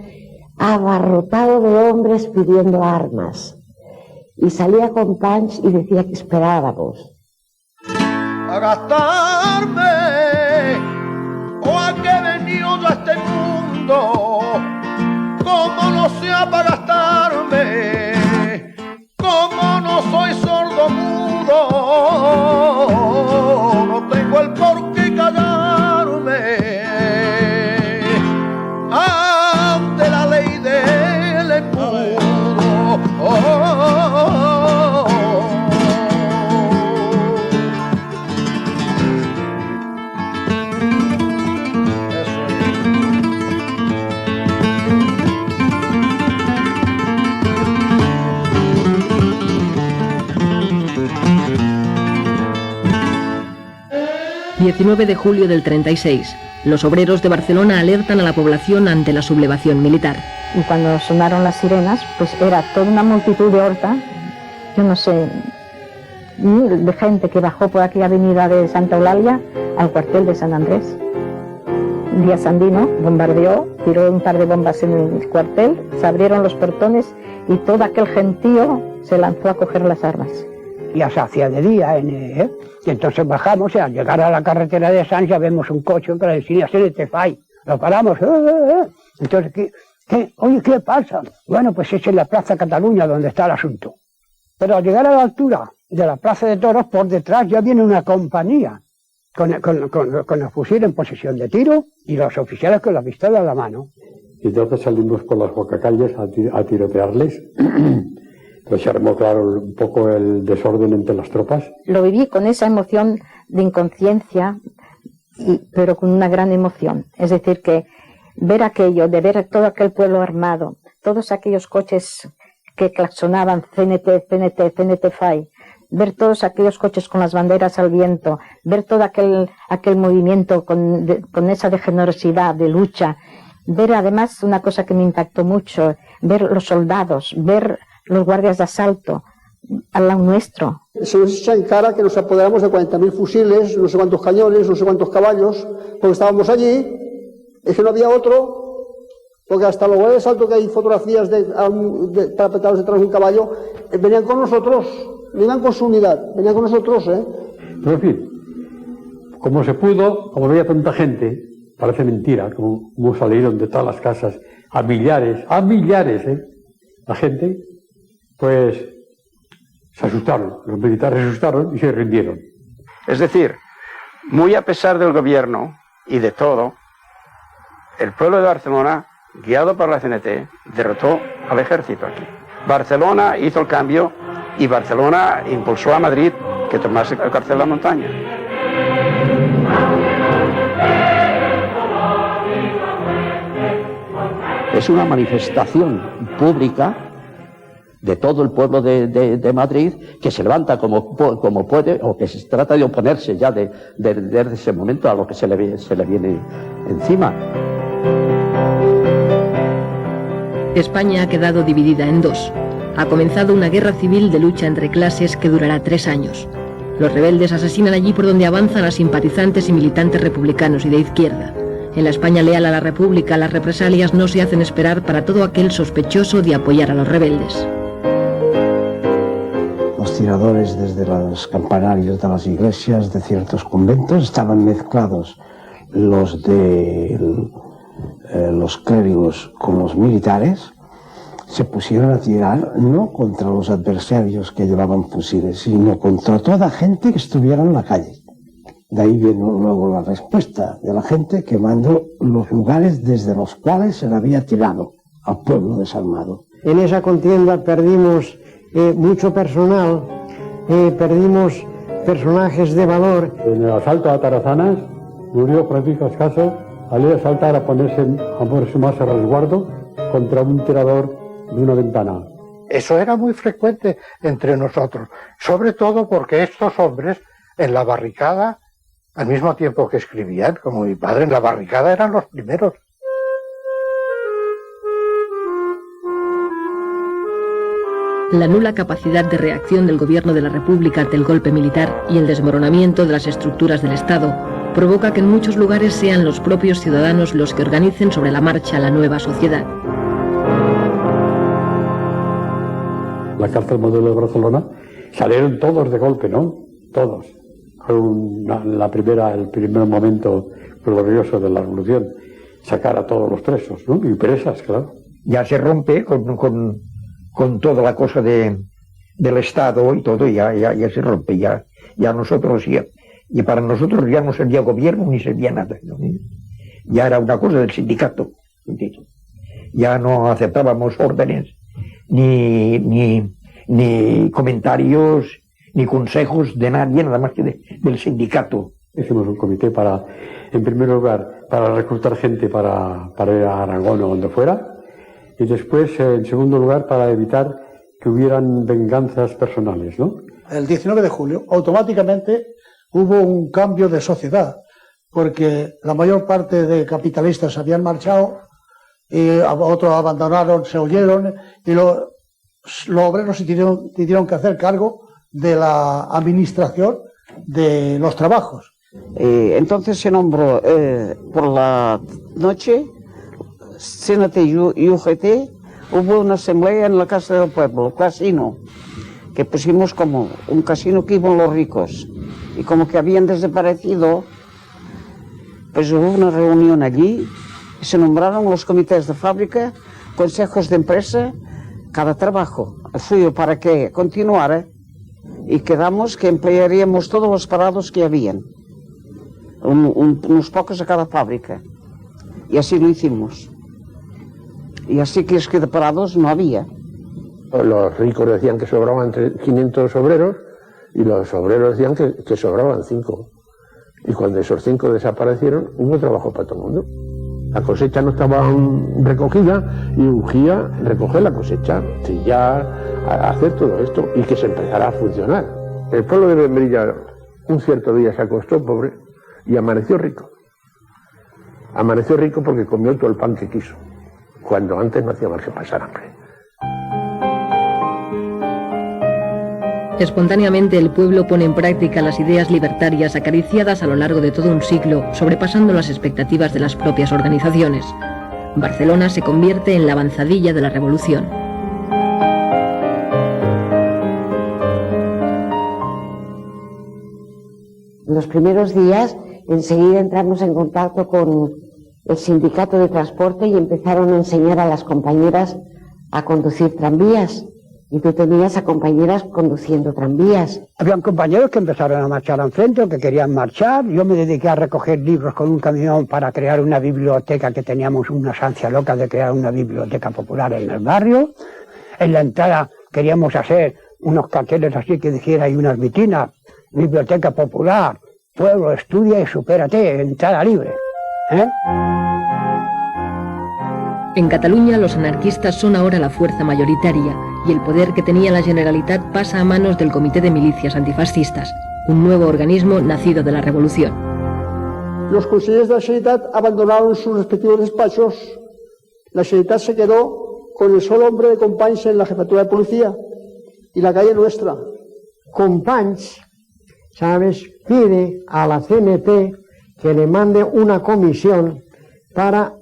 abarrotado de hombres pidiendo armas. Y salía Companys y decía que esperábamos. A gastarme, o a que he venido a este mundo, como no sea para gastarme, como no soy sordo mudo, no tengo el por qué callarme ante la ley del embudo. ...19 de julio del 36... los obreros de Barcelona alertan a la población ante la sublevación militar. Y cuando sonaron las sirenas, pues era toda una multitud de Horta, yo no sé, mil de gente que bajó por aquella avenida de Santa Eulalia al cuartel de San Andrés. Díaz Sandino bombardeó, tiró un par de bombas en el cuartel, se abrieron los portones y todo aquel gentío se lanzó a coger las armas. Ya se hacía de día, y entonces bajamos y al llegar a la carretera de Sants ya vemos un coche que decía CNT FAI, lo paramos, entonces, oye, ¿qué pasa? Bueno, pues es en la Plaza Cataluña donde está el asunto. Pero al llegar a la altura de la Plaza de Toros, por detrás ya viene una compañía con el fusil en posición de tiro y los oficiales con la pistola en la mano. Y entonces salimos por las bocacalles a tirotearles. Entonces se armó, claro, un poco el desorden entre las tropas. Lo viví con esa emoción de inconsciencia, pero con una gran emoción. Es decir, que ver aquello, de ver todo aquel pueblo armado, todos aquellos coches que claxonaban CNT, CNT, CNT FAI, ver todos aquellos coches con las banderas al viento, ver todo aquel movimiento con esa de generosidad, de lucha, ver además una cosa que me impactó mucho, ver los soldados, ver los guardias de asalto al lado nuestro. Se nos echa en cara que nos apoderamos de 40.000 fusiles, no sé cuántos cañones, no sé cuántos caballos, porque estábamos allí, es que no había otro, porque hasta los guardias de asalto, que hay fotografías parapetados detrás de un caballo, venían con nosotros, no iban con su unidad, venían con nosotros, Pero en fin, como se pudo, como no había tanta gente, parece mentira, como salieron de todas las casas, a millares, la gente, pues se asustaron, los militares se asustaron y se rindieron. Es decir, muy a pesar del gobierno y de todo, el pueblo de Barcelona, guiado por la CNT, derrotó al ejército aquí. Barcelona hizo el cambio y Barcelona impulsó a Madrid que tomase el cárcel de la montaña. Es una manifestación pública de todo el pueblo de Madrid, que se levanta como puede, o que se trata de oponerse ya desde ese momento a lo que se le viene encima. España ha quedado dividida en dos. Ha comenzado una guerra civil de lucha entre clases que durará 3 años. Los rebeldes asesinan allí por donde avanzan a simpatizantes y militantes republicanos y de izquierda. En la España leal a la República, las represalias no se hacen esperar para todo aquel sospechoso de apoyar a los rebeldes. Los tiradores desde los campanarios de las iglesias de ciertos conventos estaban mezclados, los de los clérigos con los militares. Se pusieron a tirar no contra los adversarios que llevaban fusiles, sino contra toda gente que estuviera en la calle. De ahí viene luego la respuesta de la gente quemando los lugares desde los cuales se le había tirado al pueblo desarmado. En esa contienda perdimos mucho personal, perdimos personajes de valor. En el asalto a Tarazanas murió Francisco Escaso al asaltar a ponerse más a resguardo contra un tirador de una ventana. Eso era muy frecuente entre nosotros, sobre todo porque estos hombres en la barricada, al mismo tiempo que escribían, como mi padre, en la barricada eran los primeros. La nula capacidad de reacción del gobierno de la República ante el golpe militar y el desmoronamiento de las estructuras del Estado provoca que en muchos lugares sean los propios ciudadanos los que organicen sobre la marcha la nueva sociedad. La cárcel modelo de Barcelona salieron todos de golpe, ¿no? Todos. Fue el primer momento glorioso de la revolución, sacar a todos los presos, ¿no? Y presas, claro. Ya se rompe con toda la cosa del Estado y todo, ya se rompe, ya nosotros, y para nosotros ya no servía gobierno ni servía nada, ¿no? Ya era una cosa del sindicato, ya no aceptábamos órdenes, ni comentarios, ni consejos de nadie, nada más que del sindicato. Hicimos un comité para, en primer lugar, para reclutar gente para ir a Aragón o donde fuera, y después, en segundo lugar, para evitar que hubieran venganzas personales, ¿no? El 19 de julio, automáticamente hubo un cambio de sociedad, porque la mayor parte de capitalistas habían marchado, y otros abandonaron, se huyeron, y los obreros se tuvieron que hacer cargo de la administración de los trabajos. Entonces se nombró por la noche CNT y UGT, hubo una asamblea en la Casa del Pueblo, casino, que pusimos como un casino que iban los ricos, y como que habían desaparecido, pues hubo una reunión allí, y se nombraron los comités de fábrica, consejos de empresa, cada trabajo, el suyo para que continuara, y quedamos que emplearíamos todos los parados que habían, unos pocos a cada fábrica, y así lo hicimos. Y así que es que de parados no había. Los ricos decían que sobraban 500 obreros y los obreros decían que sobraban 5. Y cuando esos 5 desaparecieron, hubo trabajo para todo el mundo. La cosecha no estaba recogida y urgía recoger la cosecha, trillar, hacer todo esto y que se empezara a funcionar. El pueblo de Membrilla un cierto día se acostó pobre y amaneció rico. Amaneció rico porque comió todo el pan que quiso, cuando antes no hacía más que pasar hambre. Espontáneamente el pueblo pone en práctica las ideas libertarias acariciadas a lo largo de todo un siglo, sobrepasando las expectativas de las propias organizaciones. Barcelona se convierte en la avanzadilla de la revolución. En los primeros días, enseguida entramos en contacto con el sindicato de transporte y empezaron a enseñar a las compañeras a conducir tranvías. Y tú tenías a compañeras conduciendo tranvías. Habían compañeros que empezaron a marchar al frente o que querían marchar. Yo me dediqué a recoger libros con un camión para crear una biblioteca, que teníamos una ansia loca de crear una biblioteca popular en el barrio. En la entrada queríamos hacer unos carteles así que dijera, y unas vitrinas, biblioteca popular, pueblo, estudia y supérate, entrada libre. En Cataluña los anarquistas son ahora la fuerza mayoritaria y el poder que tenía la Generalitat pasa a manos del Comité de Milicias Antifascistas, un nuevo organismo nacido de la revolución. Los consejeros de la Generalitat abandonaron sus respectivos despachos. La Generalitat se quedó con el solo hombre de Companys en la jefatura de policía y la calle nuestra. Companys, ¿sabes?, pide a la CNT que le mande una comisión para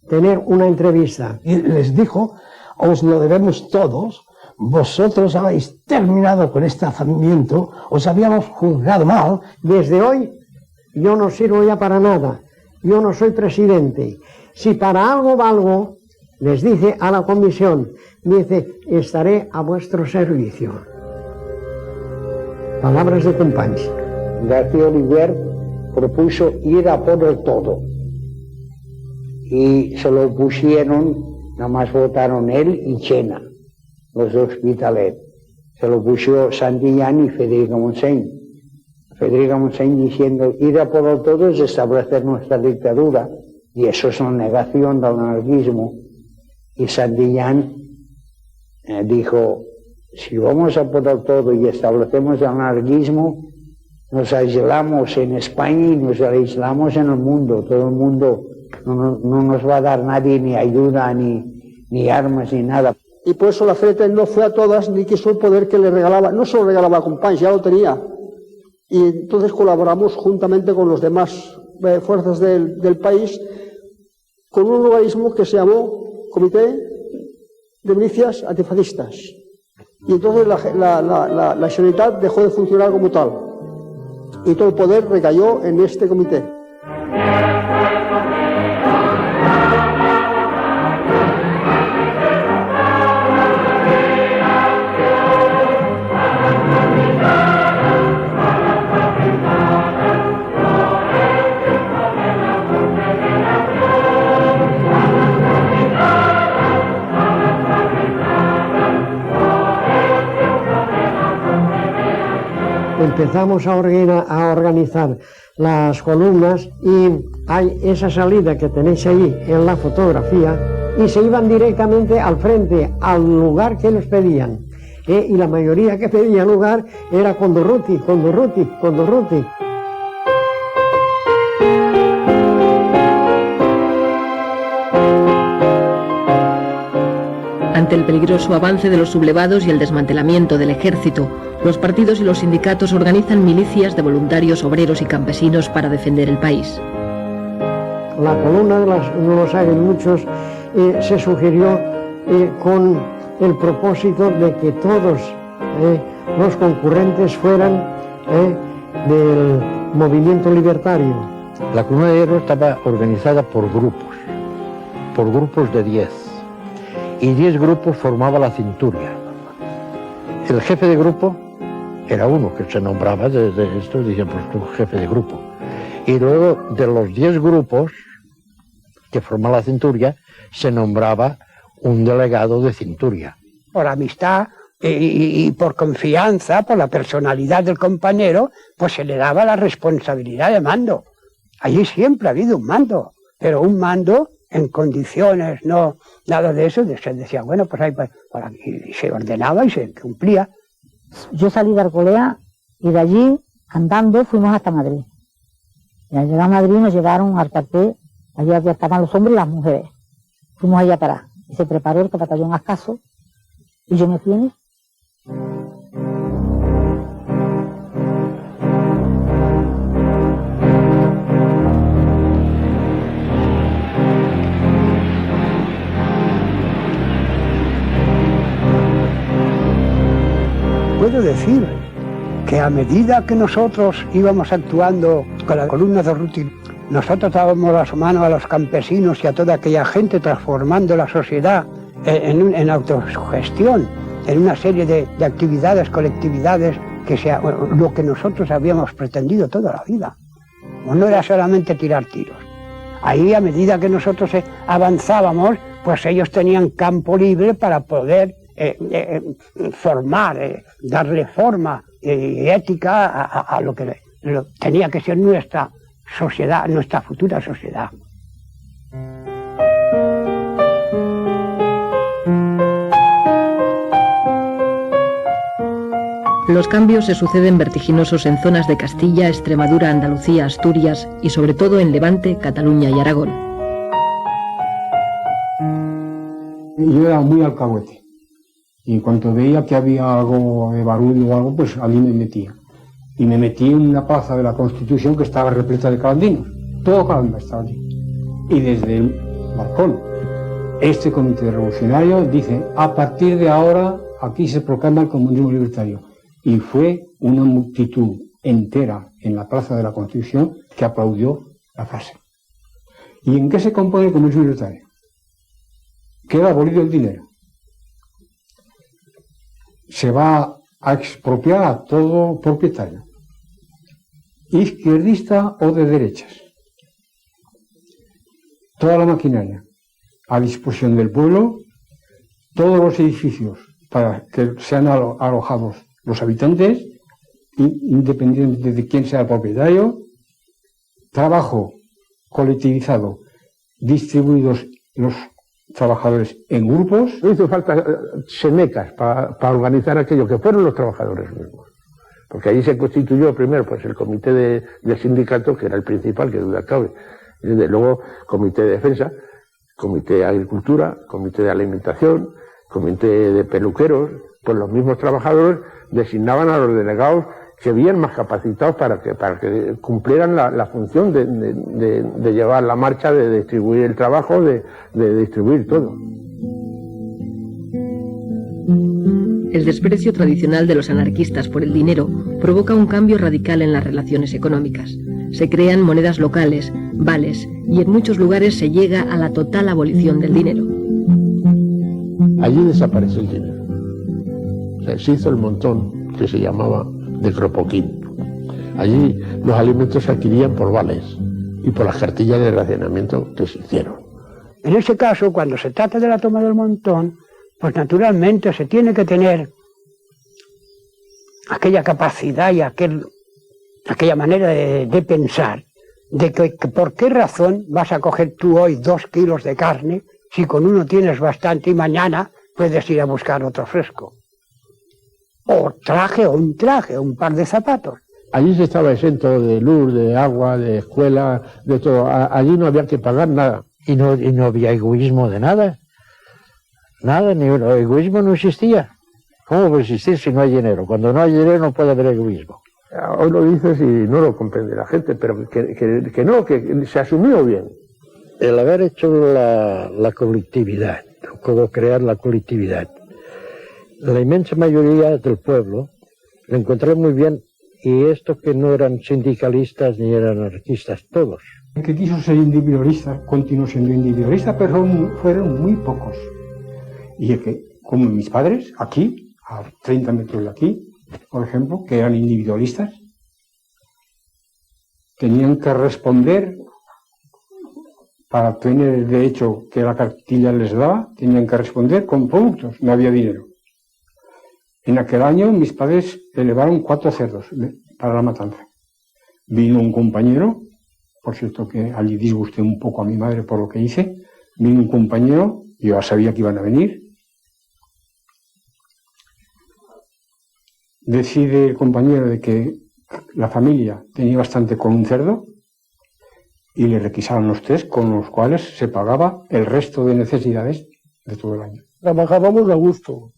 tener una entrevista. Y les dijo, os lo debemos todos, vosotros habéis terminado con este alzamiento, os habíamos juzgado mal. Desde hoy yo no sirvo ya para nada, yo no soy presidente. Si para algo valgo, les dice a la comisión, dice, estaré a vuestro servicio. Palabras de Companys. García Oliver propuso ir a por el todo y se lo pusieron, nada más votaron él y Chena, los de Hospitalet. Se lo puso Santillán y Federico Montseny. Federico Montseny diciendo, ir a por el todo es establecer nuestra dictadura, y eso es una negación del anarquismo. Y Santillán dijo, si vamos a por el todo y establecemos el anarquismo, nos aislamos en España y nos aislamos en el mundo. Todo el mundo no nos va a dar nadie ni ayuda, ni armas, ni nada. Y por eso la FNT no fue a todas ni quiso el poder que le regalaba, no solo regalaba a Companys, ya lo tenía. Y entonces colaboramos juntamente con los demás fuerzas del país con un organismo que se llamó Comité de Milicias Antifascistas. Y entonces la Generalitat dejó de funcionar como tal. Y todo el poder recayó en este comité. Empezamos a organizar las columnas y hay esa salida que tenéis ahí en la fotografía y se iban directamente al frente, al lugar que nos pedían. Y la mayoría que pedía lugar era Condorruti, Condorruti, Condorruti. Ante el peligroso avance de los sublevados y el desmantelamiento del ejército, los partidos y los sindicatos organizan milicias de voluntarios obreros y campesinos para defender el país. La columna no lo saben muchos, se sugirió con el propósito de que todos los concurrentes fueran del movimiento libertario. La columna de hierro estaba organizada por grupos de 10. Y 10 grupos formaba la cinturia. El jefe de grupo era uno que se nombraba desde esto, decía, pues tú jefe de grupo. Y luego de los 10 grupos que forman la cinturia, se nombraba un delegado de cinturia. Por amistad y por confianza, por la personalidad del compañero, pues se le daba la responsabilidad de mando. Allí siempre ha habido un mando, pero un mando en condiciones, no nada de eso, se decía, bueno, pues ahí y se ordenaba y se cumplía. Yo salí de Arcolea y de allí, andando, fuimos hasta Madrid. Y al llegar a Madrid nos llevaron al cuartel, allí estaban los hombres y las mujeres. Fuimos allá para y se preparó el batallón Ascaso y yo me fui en él. Puedo decir que a medida que nosotros íbamos actuando con la columna de Ruti, nosotros dábamos las manos a los campesinos y a toda aquella gente transformando la sociedad en autosugestión, en una serie de actividades, colectividades, que sea lo que nosotros habíamos pretendido toda la vida. No era solamente tirar tiros. Ahí, a medida que nosotros avanzábamos, pues ellos tenían campo libre para poder formar, darle forma ética a lo que tenía que ser nuestra sociedad, nuestra futura sociedad. Los cambios se suceden vertiginosos en zonas de Castilla, Extremadura, Andalucía, Asturias y sobre todo en Levante, Cataluña y Aragón. Yo era muy alcahuete. Y en cuanto veía que había algo de barullo o algo, pues allí me metía. Y me metí en una plaza de la Constitución que estaba repleta de calandinos. Todo Calanda estaba allí. Y desde el balcón, este comité revolucionario dice, a partir de ahora, aquí se proclama el comunismo libertario. Y fue una multitud entera en la plaza de la Constitución que aplaudió la frase. ¿Y en qué se compone el comunismo libertario? Queda abolido el dinero. Se va a expropiar a todo propietario, izquierdista o de derechas. Toda la maquinaria a disposición del pueblo, todos los edificios para que sean alojados los habitantes, independientemente de quién sea el propietario, trabajo colectivizado, distribuidos los trabajadores en grupos. No hizo falta semecas para organizar aquello, que fueron los trabajadores mismos. Porque ahí se constituyó primero pues el comité del sindicato, que era el principal, que duda cabe. Y luego comité de defensa, comité de agricultura, comité de alimentación, comité de peluqueros. Pues los mismos trabajadores designaban a los delegados que bien más capacitados para que cumplieran la función de llevar la marcha, de distribuir el trabajo, de distribuir todo. El desprecio tradicional de los anarquistas por el dinero provoca un cambio radical en las relaciones económicas. Se crean monedas locales, vales, y en muchos lugares se llega a la total abolición del dinero. Allí desapareció el dinero. O sea, se hizo el montón que se llamaba de cropoquinto. Allí los alimentos se adquirían por vales y por las cartillas de racionamiento que se hicieron. En ese caso, cuando se trata de la toma del montón, pues naturalmente se tiene que tener aquella capacidad y aquella manera de pensar, de que por qué razón vas a coger tú hoy 2 kilos de carne si con uno tienes bastante y mañana puedes ir a buscar otro fresco. O un par de zapatos. Allí se estaba exento de luz, de agua, de escuela, de todo. Allí no había que pagar nada. Y no había egoísmo de nada. Nada, ni el egoísmo no existía. ¿Cómo puede existir si no hay dinero? Cuando no hay dinero no puede haber egoísmo. Hoy lo dices y no lo comprende la gente, pero que se asumió bien. El haber hecho la colectividad, cómo crear la colectividad. La inmensa mayoría del pueblo lo encontré muy bien, y esto que no eran sindicalistas ni eran anarquistas, todos. El que quiso ser individualista continuó siendo individualista, pero fueron muy pocos. Y el que, como mis padres, aquí, a 30 metros de aquí, por ejemplo, que eran individualistas, tenían que responder para tener el derecho que la cartilla les daba, tenían que responder con productos, no había dinero. En aquel año mis padres elevaron 4 cerdos para la matanza. Vino un compañero, por cierto que allí disgusté un poco a mi madre por lo que hice, vino un compañero, yo ya sabía que iban a venir, decide el compañero de que la familia tenía bastante con un cerdo y le requisaron los 3, con los cuales se pagaba el resto de necesidades de todo el año. Trabajábamos a gusto.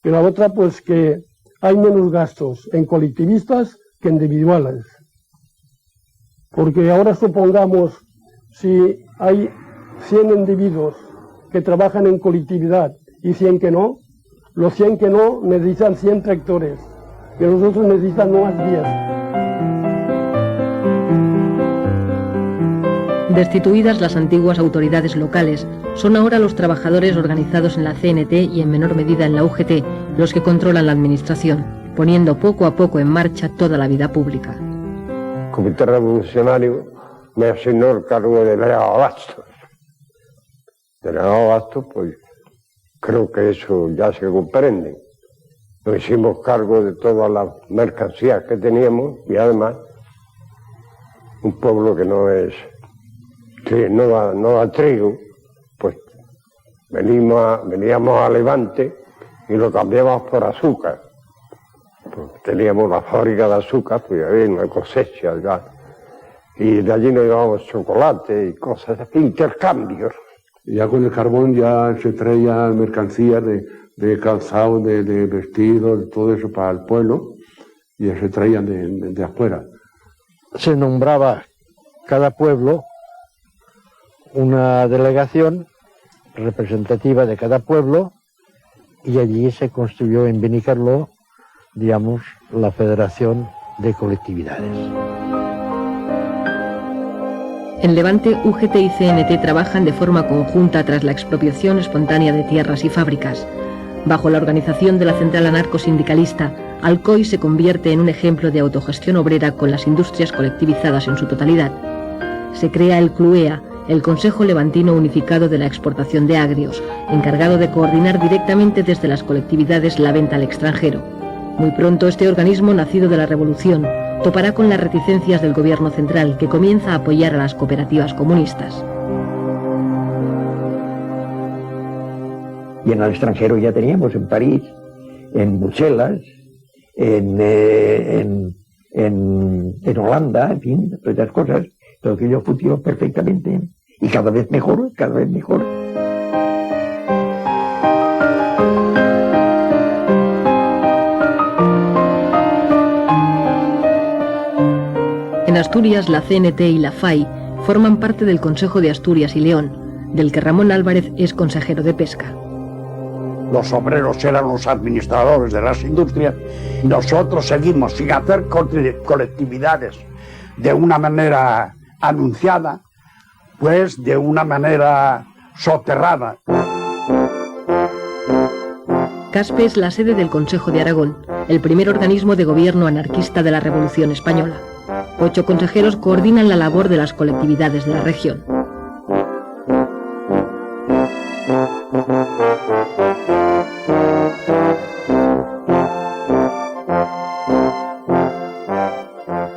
Y la otra, pues que hay menos gastos en colectivistas que individuales. Porque ahora supongamos, si hay 100 individuos que trabajan en colectividad y 100 que no, los 100 que no necesitan 100 tractores, y los otros necesitan más 10. Destituidas las antiguas autoridades locales, son ahora los trabajadores organizados en la CNT y en menor medida en la UGT los que controlan la administración, poniendo poco a poco en marcha toda la vida pública. El Comité Revolucionario me asignó el cargo de delegado de abastos. Delegado de abastos, pues creo que eso ya se comprende. Nos hicimos cargo de todas las mercancías que teníamos y además un pueblo que no da trigo, pues veníamos a Levante y lo cambiábamos por azúcar. Pues teníamos una fábrica de azúcar, pues había una cosecha ya. Y de allí nos llevábamos chocolate y cosas así, intercambios. Ya con el carbón ya se traían mercancías de calzado, de vestidos, todo eso para el pueblo, y ya se traían de afuera. Se nombraba cada pueblo una delegación representativa de cada pueblo, y allí se construyó en Benicarló, digamos, la Federación de Colectividades. En Levante, UGT y CNT trabajan de forma conjunta tras la expropiación espontánea de tierras y fábricas. Bajo la organización de la Central Anarcosindicalista, Alcoy se convierte en un ejemplo de autogestión obrera con las industrias colectivizadas en su totalidad. Se crea el CLUEA, el Consejo Levantino Unificado de la Exportación de Agrios, encargado de coordinar directamente desde las colectividades la venta al extranjero. Muy pronto este organismo, nacido de la Revolución, topará con las reticencias del gobierno central, que comienza a apoyar a las cooperativas comunistas. Y en el extranjero ya teníamos, en París, en Bruselas, en Holanda, en fin, todas esas cosas. Todo aquello funcionó perfectamente y cada vez mejor, cada vez mejor. En Asturias, la CNT y la FAI forman parte del Consejo de Asturias y León, del que Ramón Álvarez es consejero de Pesca. Los obreros eran los administradores de las industrias. Nosotros seguimos sin hacer colectividades de una manera anunciada, pues de una manera soterrada. Caspe es la sede del Consejo de Aragón, el primer organismo de gobierno anarquista de la Revolución Española. 8 consejeros coordinan la labor de las colectividades de la región.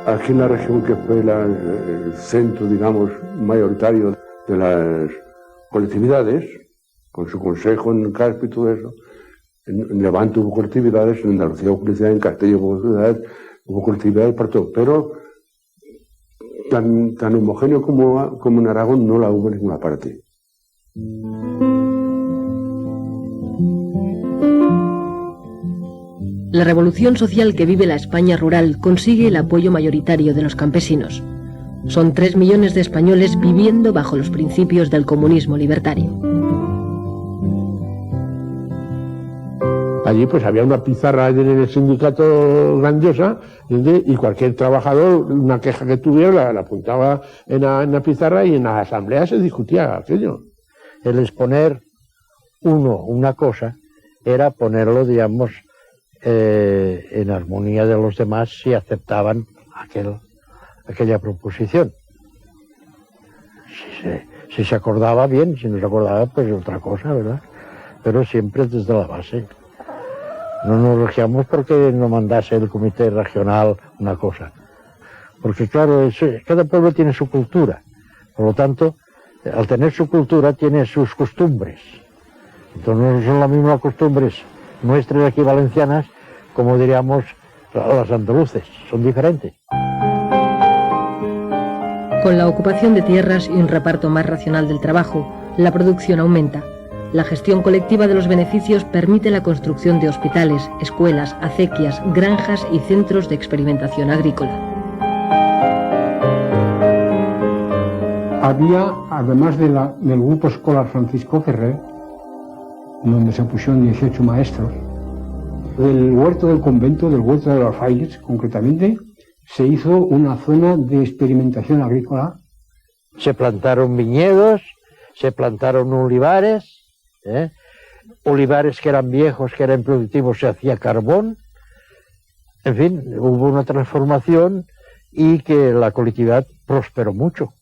Aquí en la región, que fue el centro, digamos, mayoritario de las colectividades, con su consejo en Caspe y todo eso, en Levante hubo colectividades, en Andalucía hubo colectividades, en Castilla hubo colectividades para todo, pero tan homogéneo como en Aragón no la hubo en ninguna parte. La revolución social que vive la España rural consigue el apoyo mayoritario de los campesinos. Son 3 millones de españoles viviendo bajo los principios del comunismo libertario. Allí pues había una pizarra en el sindicato grandiosa, y cualquier trabajador, una queja que tuviera, la apuntaba en la pizarra, y en la asamblea se discutía aquello. El exponer una cosa era ponerlo, digamos, en armonía de los demás si aceptaban aquella proposición. Si se acordaba bien, si no se acordaba, pues otra cosa, ¿verdad? Pero siempre desde la base. No nos regiamos porque no mandase el comité regional una cosa. Porque claro, cada pueblo tiene su cultura. Por lo tanto, al tener su cultura, tiene sus costumbres. Entonces no son las mismas costumbres nuestras aquí valencianas, como diríamos las andaluces, son diferentes. Con la ocupación de tierras y un reparto más racional del trabajo, la producción aumenta. La gestión colectiva de los beneficios permite la construcción de hospitales, escuelas, acequias, granjas y centros de experimentación agrícola. Había, además del grupo escolar Francisco Ferrer, donde se pusieron 18 maestros, del huerto del convento, del huerto de los frailes, concretamente, se hizo una zona de experimentación agrícola. Se plantaron viñedos, se plantaron olivares, olivares que eran viejos, que eran productivos, se hacía carbón. En fin, hubo una transformación y que la colectividad prosperó mucho.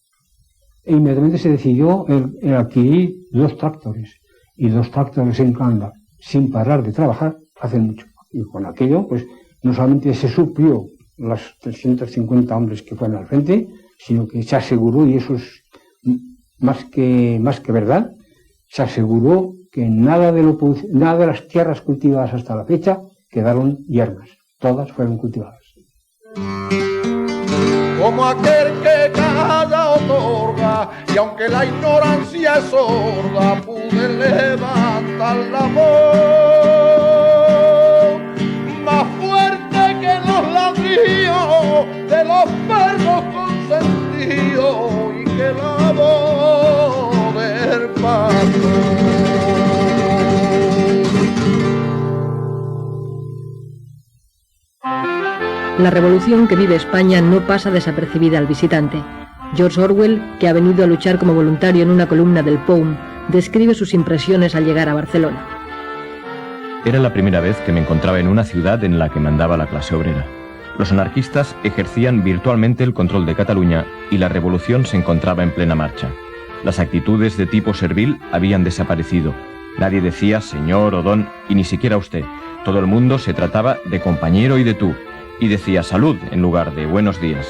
E inmediatamente se decidió el adquirir 2 tractores, y 2 tractores en Canda, sin parar de trabajar, hace mucho. Y con aquello, pues, no solamente se suplió las 350 hombres que fueron al frente, sino que se aseguró, y eso es más que verdad, se aseguró que nada de las tierras cultivadas hasta la fecha quedaron yermas, todas fueron cultivadas. Como aquel que cada otorga y y aunque la ignorancia es sorda, pude levantar la voz más fuerte que los ladrillos de los perros consentidos y que la voz del paso. La revolución que vive España no pasa desapercibida al visitante. George Orwell, que ha venido a luchar como voluntario en una columna del POUM, describe sus impresiones al llegar a Barcelona. Era la primera vez que me encontraba en una ciudad en la que mandaba la clase obrera. Los anarquistas ejercían virtualmente el control de Cataluña y la revolución se encontraba en plena marcha. Las actitudes de tipo servil habían desaparecido. Nadie decía señor o don y ni siquiera usted. Todo el mundo se trataba de compañero y de tú, y decía salud en lugar de buenos días.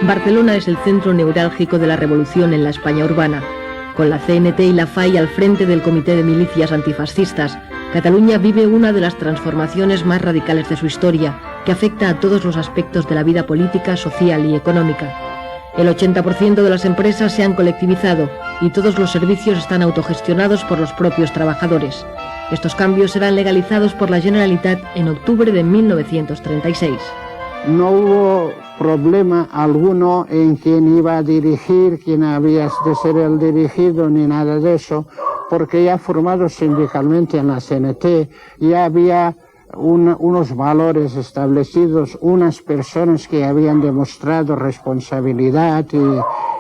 Barcelona es el centro neurálgico de la revolución en la España urbana. Con la CNT y la FAI al frente del Comité de Milicias Antifascistas, Cataluña vive una de las transformaciones más radicales de su historia, que afecta a todos los aspectos de la vida política, social y económica. El 80% de las empresas se han colectivizado y todos los servicios están autogestionados por los propios trabajadores. Estos cambios serán legalizados por la Generalitat en octubre de 1936. No hubo problema alguno en quién iba a dirigir, quién había de ser el dirigido, ni nada de eso, porque ya formado sindicalmente en la CNT, ya había unos valores establecidos, unas personas que habían demostrado responsabilidad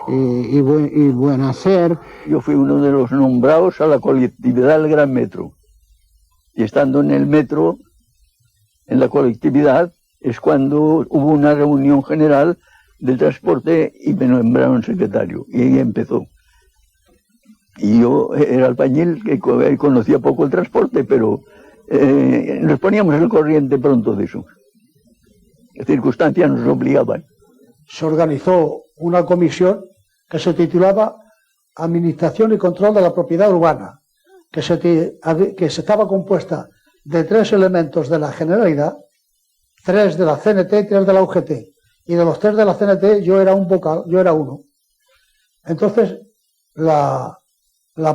y buen hacer. Yo fui uno de los nombrados a la colectividad del Gran Metro. Y estando en el metro, en la colectividad, es cuando hubo una reunión general del transporte y me nombraron secretario. Y ahí empezó. Y yo era albañil que conocía poco el transporte, pero nos poníamos al corriente pronto de eso. Las circunstancias nos obligaban. Se organizó una comisión que se titulaba Administración y Control de la Propiedad Urbana, que estaba compuesta de 3 elementos de la Generalidad, 3 de la CNT y 3 de la UGT. Y de los 3 de la CNT yo era un vocal, yo era uno. Entonces, la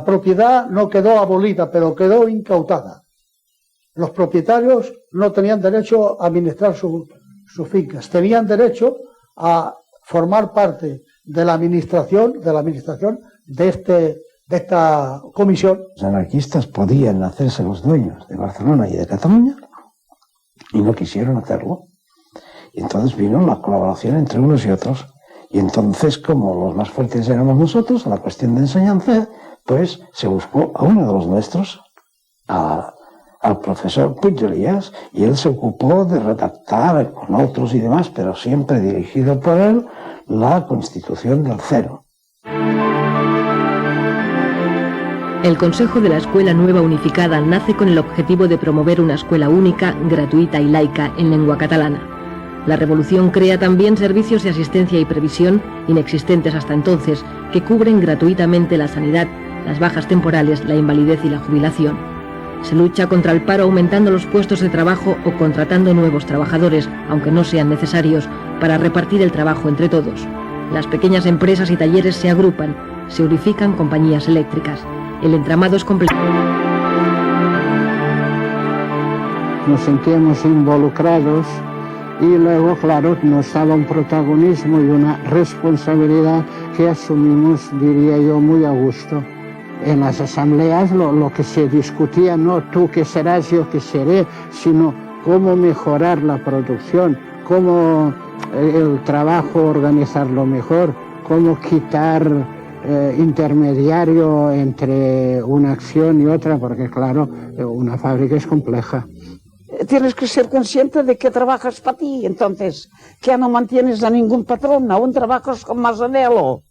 propiedad no quedó abolida, pero quedó incautada. Los propietarios no tenían derecho a administrar sus fincas, tenían derecho a formar parte de la administración de esta comisión. Los anarquistas podían hacerse los dueños de Barcelona y de Cataluña y no quisieron hacerlo. Y entonces vino la colaboración entre unos y otros. Y entonces, como los más fuertes éramos nosotros, a la cuestión de enseñanza, pues se buscó a uno de los nuestros, al profesor Puig de Elías, y él se ocupó de redactar con otros y demás, pero siempre dirigido por él, la Constitución del Cero. El Consejo de la Escuela Nueva Unificada nace con el objetivo de promover una escuela única, gratuita y laica en lengua catalana. La revolución crea también servicios de asistencia y previsión, inexistentes hasta entonces, que cubren gratuitamente la sanidad, las bajas temporales, la invalidez y la jubilación. Se lucha contra el paro aumentando los puestos de trabajo o contratando nuevos trabajadores, aunque no sean necesarios, para repartir el trabajo entre todos. Las pequeñas empresas y talleres se agrupan, se unifican compañías eléctricas. El entramado es complejo. Nos sentíamos involucrados y luego, claro, nos daba un protagonismo y una responsabilidad que asumimos, diría yo, muy a gusto. En las asambleas lo que se discutía, no tú que serás, yo que seré, sino cómo mejorar la producción, cómo el trabajo organizarlo mejor, cómo quitar intermediario entre una acción y otra, porque claro, una fábrica es compleja. Tienes que ser consciente de que trabajas para ti, entonces, que ya no mantienes a ningún patrón, aún trabajas con más anhelo.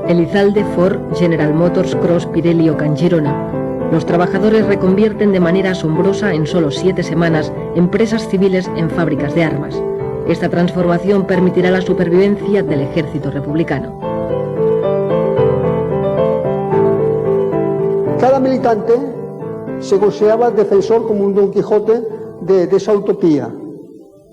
Elizalde, Ford, General Motors, Cross, Pirelli o Can Girona. Los trabajadores reconvierten de manera asombrosa en solo 7 semanas empresas civiles en fábricas de armas. Esta transformación permitirá la supervivencia del ejército republicano. Cada militante se consideraba defensor como un Don Quijote de esa utopía,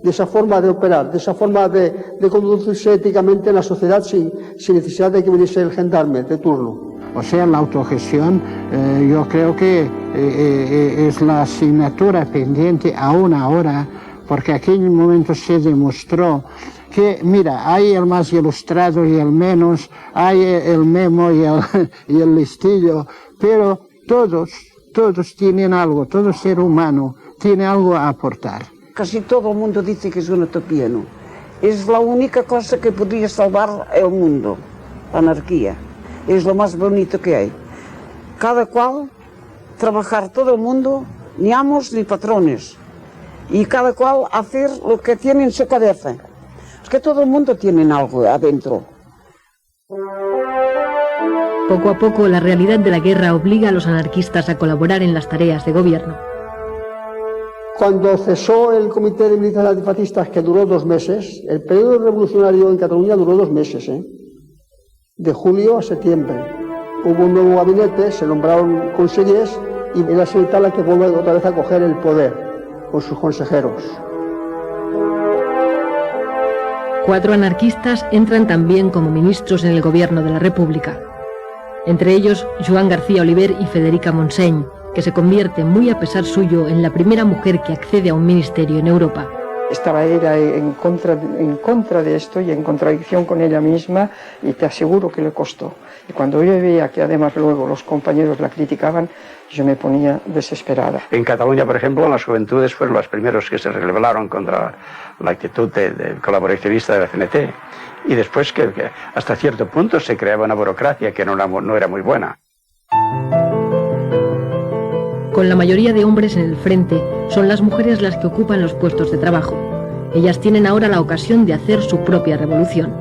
de esa forma de operar, de esa forma de conducirse éticamente en la sociedad sin necesidad de que viniese el gendarme de turno. O sea, la autogestión yo creo que es la asignatura pendiente aún ahora, porque en aquel momento se demostró que, mira, hay el más ilustrado y el menos, hay el memo y el listillo, pero todos tienen algo, todo ser humano tiene algo a aportar. Casi todo el mundo dice que es una utopía, ¿no? Es la única cosa que podría salvar el mundo, la anarquía. Es lo más bonito que hay. Cada cual, trabajar todo el mundo, ni amos ni patrones. Y cada cual hacer lo que tiene en su cabeza. Es que todo el mundo tiene algo adentro. Poco a poco, la realidad de la guerra obliga a los anarquistas a colaborar en las tareas de gobierno. Cuando cesó el Comité de Milicias Antifascistas, que duró 2 meses, el periodo revolucionario en Cataluña duró 2 meses, de julio a septiembre. Hubo un nuevo gabinete, se nombraron consellers y era Sanitat la que vuelve otra vez a coger el poder con sus consejeros. 4 anarquistas entran también como ministros en el gobierno de la República. Entre ellos, Joan García Oliver y Federica Montseny, que se convierte, muy a pesar suyo, en la primera mujer que accede a un ministerio en Europa. Estaba ella en contra de esto y en contradicción con ella misma, y te aseguro que le costó. Y cuando yo veía que además luego los compañeros la criticaban, yo me ponía desesperada. En Cataluña, por ejemplo, las juventudes fueron los primeros que se rebelaron contra la actitud de colaboracionista de la CNT. Y después que hasta cierto punto se creaba una burocracia que no era muy buena. Con la mayoría de hombres en el frente, son las mujeres las que ocupan los puestos de trabajo. Ellas tienen ahora la ocasión de hacer su propia revolución.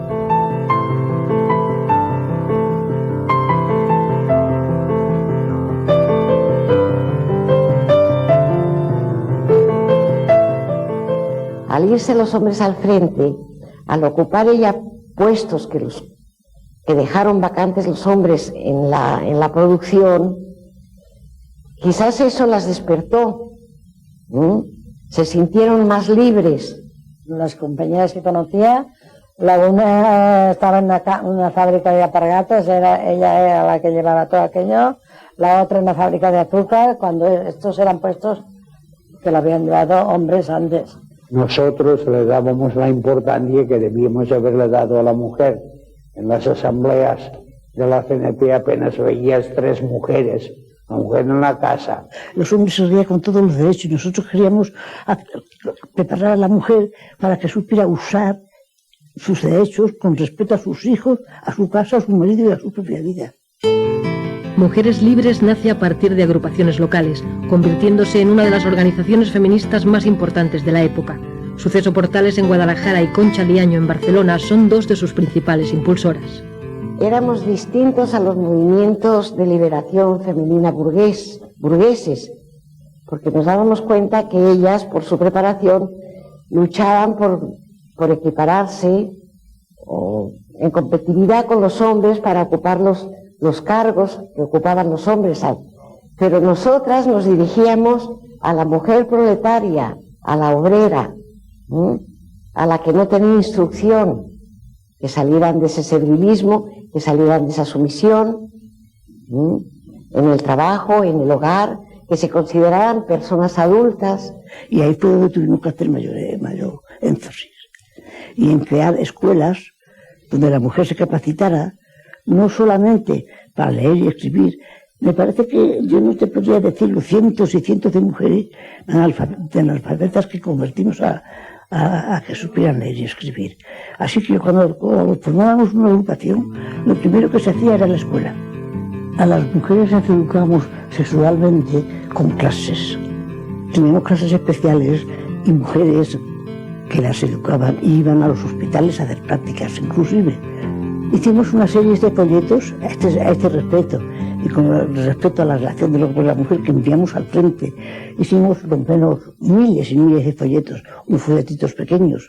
Al irse los hombres al frente, al ocupar ella puestos que dejaron vacantes los hombres en la producción, quizás eso las despertó, se sintieron más libres. Las compañeras que conocía, la una estaba en una fábrica de alpargatas, ella era la que llevaba todo aquello, la otra en una fábrica de azúcar, cuando estos eran puestos que lo habían llevado hombres antes. Nosotros le dábamos la importancia que debíamos haberle dado a la mujer. En las asambleas de la CNT apenas veías 3 mujeres. La mujer en la casa. Los hombres se rían con todos los derechos y nosotros queríamos preparar a la mujer para que supiera usar sus derechos con respeto a sus hijos, a su casa, a su marido y a su propia vida. Mujeres Libres nace a partir de agrupaciones locales, convirtiéndose en una de las organizaciones feministas más importantes de la época. Suceso Portales en Guadalajara y Concha Liaño en Barcelona son 2 de sus principales impulsoras. Éramos distintos a los movimientos de liberación femenina burgueses, porque nos dábamos cuenta que ellas, por su preparación, luchaban por equipararse o en competitividad con los hombres para ocupar los cargos que ocupaban los hombres. Pero nosotras nos dirigíamos a la mujer proletaria, a la obrera, a la que no tenía instrucción, que salieran de ese servilismo, que salieran de esa sumisión, en el trabajo, en el hogar, que se consideraran personas adultas. Y ahí fue donde tuvimos que hacer mayor énfasis. Y en crear escuelas donde la mujer se capacitara, no solamente para leer y escribir. Me parece que yo no te podría decirlo, cientos y cientos de mujeres analfabetas que convertimos a que supieran leer y escribir. Así que cuando formábamos una agrupación, lo primero que se hacía era la escuela. A las mujeres las educábamos sexualmente con clases. Teníamos clases especiales y mujeres que las educaban y iban a los hospitales a hacer prácticas inclusive. Hicimos una serie de folletos a este respecto, y con respecto a la relación de la mujer que enviamos al frente. Hicimos por lo menos miles y miles de folletos, folletitos pequeños.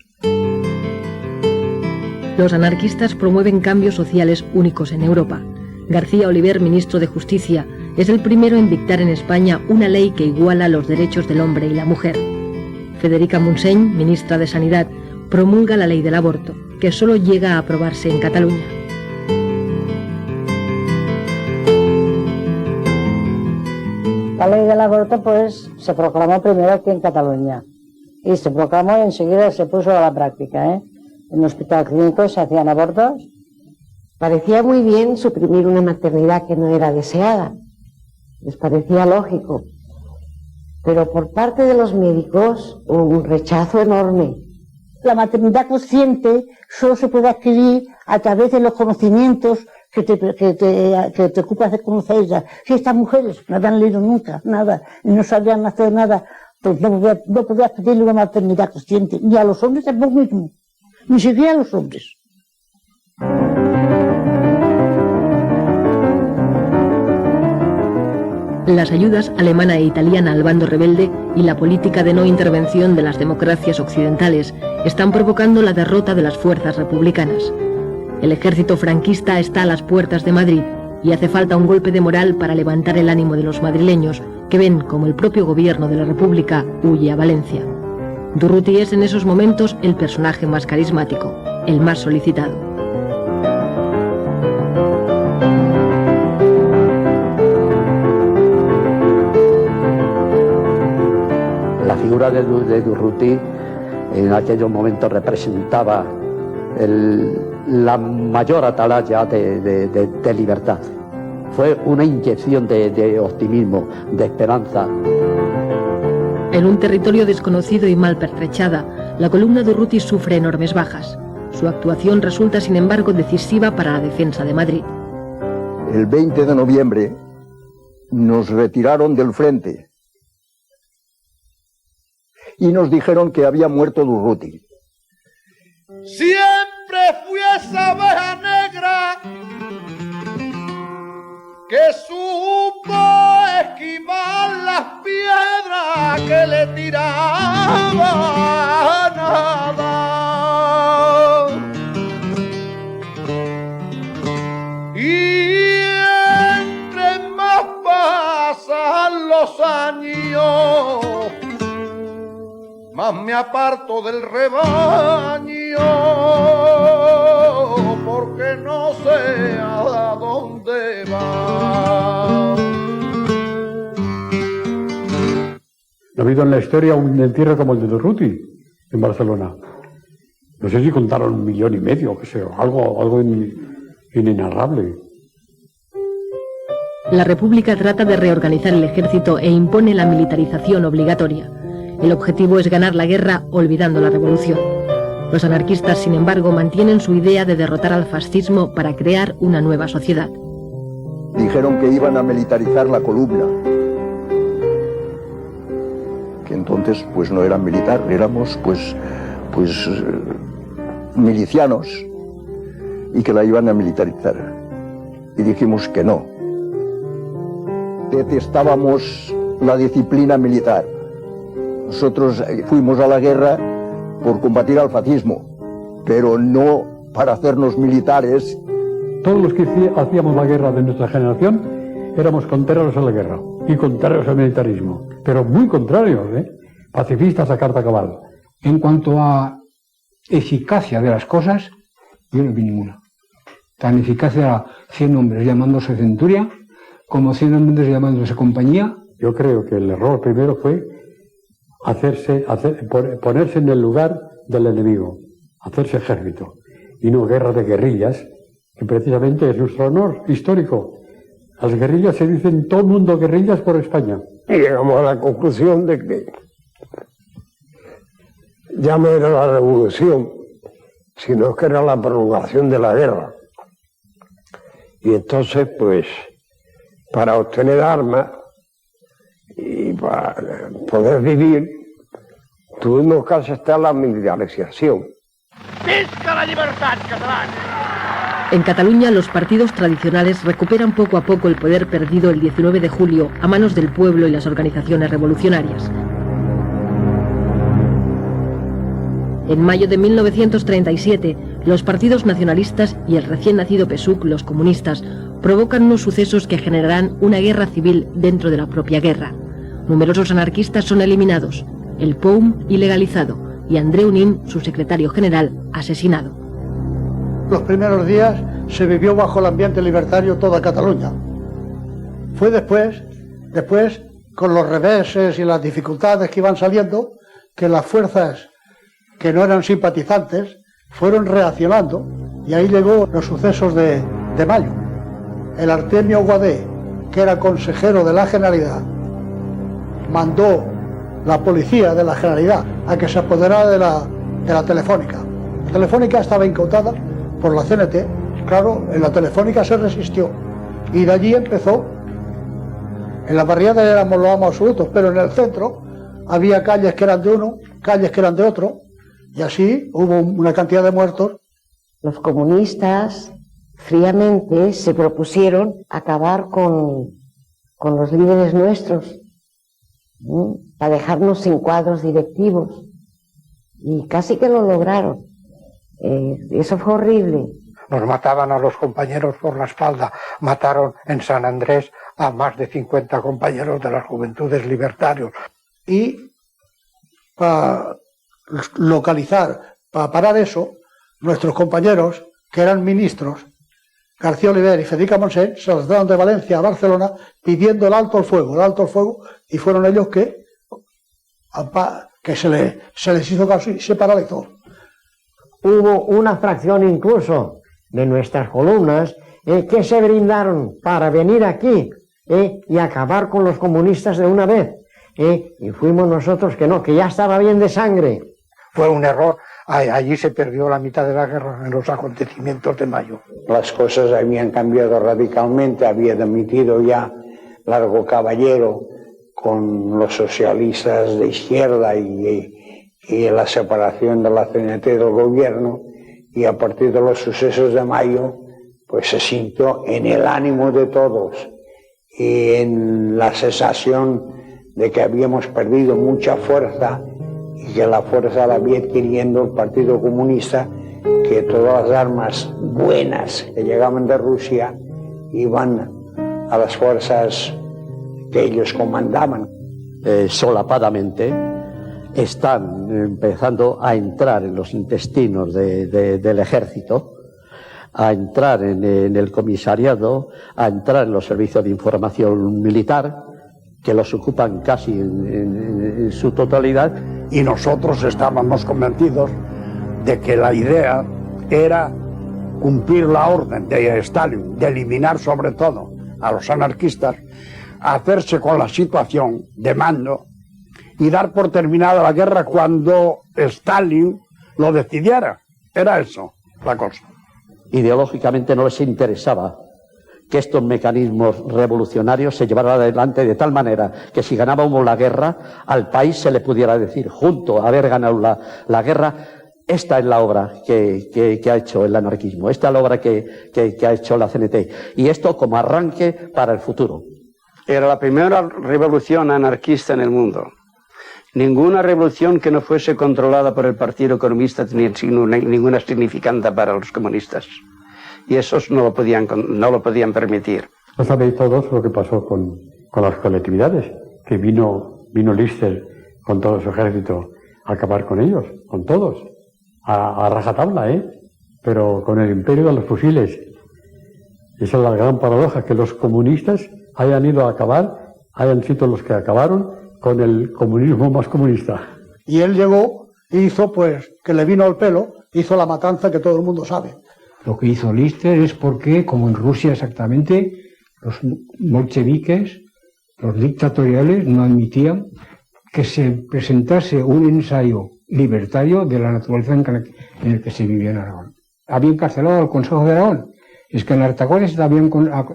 Los anarquistas promueven cambios sociales únicos en Europa. García Oliver, ministro de Justicia, Es el primero en dictar en España una ley que iguala los derechos del hombre y la mujer. Federica Montseny, ministra de Sanidad, promulga la ley del aborto, que solo llega a aprobarse en Cataluña. La ley del aborto pues se proclamó primero aquí en Cataluña y se proclamó y enseguida se puso a la práctica, ¿eh? En el hospital clínico se hacían abortos. Parecía muy bien suprimir una maternidad que no era deseada. Les parecía lógico. Pero por parte de los médicos hubo un rechazo enorme. La maternidad consciente solo se puede adquirir a través de los conocimientos que te ocupas de conocerlas. Si estas mujeres no habían leído nunca nada y no sabían hacer nada, pues no podías pedirle una maternidad consciente, ni a los hombres tampoco mismo, ni siquiera a los hombres. Las ayudas alemana e italiana al bando rebelde y la política de no intervención de las democracias occidentales están provocando la derrota de las fuerzas republicanas. El ejército franquista está a las puertas de Madrid y hace falta un golpe de moral para levantar el ánimo de los madrileños, que ven como el propio gobierno de la República huye a Valencia. Durruti es en esos momentos el personaje más carismático, el más solicitado. La figura de Durruti en aquellos momentos representaba la mayor atalaya de libertad. Fue una inyección de optimismo, de esperanza. En un territorio desconocido y mal pertrechada, la columna Durruti sufre enormes bajas. Su actuación resulta, sin embargo, decisiva para la defensa de Madrid. El 20 de noviembre nos retiraron del frente y nos dijeron que había muerto Durruti. Siempre fui esa abeja negra que supo esquivar las piedras que le tiraban nada. Y entre más pasan los años, más me aparto del rebaño, porque no sé a dónde va. No ha habido en la historia un entierro como el de Durruti en Barcelona. No sé si contaron 1,5 millones, o qué sé, algo inenarrable. La República trata de reorganizar el ejército e impone la militarización obligatoria. El objetivo es ganar la guerra olvidando la revolución. Los anarquistas, sin embargo, mantienen su idea de derrotar al fascismo para crear una nueva sociedad. Dijeron que iban a militarizar la columna, que entonces pues no eran militar, éramos pues milicianos, y que la iban a militarizar. Y dijimos que no. Detestábamos la disciplina militar. Nosotros fuimos a la guerra por combatir al fascismo, pero no para hacernos militares. Todos los que hacíamos la guerra de nuestra generación éramos contrarios a la guerra y contrarios al militarismo, pero muy contrarios, pacifistas a carta cabal. En cuanto a eficacia de las cosas, yo no vi ninguna. Tan eficaz era 100 hombres llamándose centuria, como 100 hombres llamándose compañía. Yo creo que el error primero fue ponerse en el lugar del enemigo, hacerse ejército, y no guerra de guerrillas, que precisamente es nuestro honor histórico. Las guerrillas se dicen todo el mundo guerrillas por España. Y llegamos a la conclusión de que ya no era la revolución, sino que era la prolongación de la guerra. Y entonces, pues, para obtener armas y para poder vivir, tuvimos que aceptar la militarización. ¡Visca la libertad catalana! En Cataluña, los partidos tradicionales recuperan poco a poco el poder perdido el 19 de julio a manos del pueblo y las organizaciones revolucionarias. En mayo de 1937, los partidos nacionalistas y el recién nacido PSUC, los comunistas, provocan unos sucesos que generarán una guerra civil dentro de la propia guerra. Numerosos anarquistas son eliminados, el POUM ilegalizado y Andreu Nin, su secretario general, asesinado. Los primeros días se vivió bajo el ambiente libertario toda Cataluña. Fue después, con los reveses y las dificultades que iban saliendo, que las fuerzas que no eran simpatizantes fueron reaccionando, y ahí llegó los sucesos de mayo. El Artemio Guadé, que era consejero de la Generalidad, mandó la policía de la Generalidad a que se apoderara de la Telefónica. La Telefónica estaba incautada por la CNT, claro, en la Telefónica se resistió, y de allí empezó. En la barriada éramos los amos absolutos, pero en el centro había calles que eran de uno, calles que eran de otro, y así hubo una cantidad de muertos. Los comunistas fríamente se propusieron acabar con los líderes nuestros, para dejarnos sin cuadros directivos, y casi que lo lograron. Eso fue horrible. Nos mataban a los compañeros por la espalda, mataron en San Andrés a más de 50 compañeros de las Juventudes Libertarios. Y para localizar, para parar eso, nuestros compañeros, que eran ministros, García Oliver y Federica Montseny, se trasladaron de Valencia a Barcelona pidiendo el alto al fuego, y fueron ellos que se les hizo caso y se paralizó. Hubo una fracción incluso de nuestras columnas que se brindaron para venir aquí y acabar con los comunistas de una vez. Y fuimos nosotros que no, que ya estaba bien de sangre. Fue un error. Allí se perdió la mitad de la guerra en los acontecimientos de mayo. Las cosas habían cambiado radicalmente, había dimitido ya Largo Caballero con los socialistas de izquierda y la separación de la CNT del gobierno, y a partir de los sucesos de mayo pues se sintió en el ánimo de todos y en la sensación de que habíamos perdido mucha fuerza y que la fuerza la había adquiriendo el Partido Comunista, que todas las armas buenas que llegaban de Rusia iban a las fuerzas que ellos comandaban. Solapadamente están empezando a entrar en los intestinos del ejército, a entrar en el comisariado, a entrar en los servicios de información militar, que los ocupan casi en su totalidad. Y nosotros estábamos convencidos de que la idea era cumplir la orden de Stalin, de eliminar sobre todo a los anarquistas, hacerse con la situación de mando y dar por terminada la guerra cuando Stalin lo decidiera. Era eso la cosa. Ideológicamente no les interesaba que estos mecanismos revolucionarios se llevaran adelante de tal manera que si ganábamos la guerra, al país se le pudiera decir, junto a haber ganado la guerra, esta es la obra que ha hecho el anarquismo, esta es la obra que ha hecho la CNT, y esto como arranque para el futuro. Era la primera revolución anarquista en el mundo. Ninguna revolución que no fuese controlada por el Partido Comunista tenía ninguna significante para los comunistas. Y esos no lo podían permitir. No sabéis todos lo que pasó con las colectividades, que vino Lister con todo su ejército a acabar con ellos, con todos, a rajatabla, pero con el imperio de los fusiles. Esa es la gran paradoja, que los comunistas hayan ido a acabar, hayan sido los que acabaron con el comunismo más comunista. Y él llegó e hizo, pues, que le vino al pelo, hizo la matanza que todo el mundo sabe. Lo que hizo Lister es porque, como en Rusia exactamente, los bolcheviques, los dictatoriales, no admitían que se presentase un ensayo libertario de la naturaleza en el que se vivía en Aragón. Había encarcelado al Consejo de Aragón. Es que en Artacones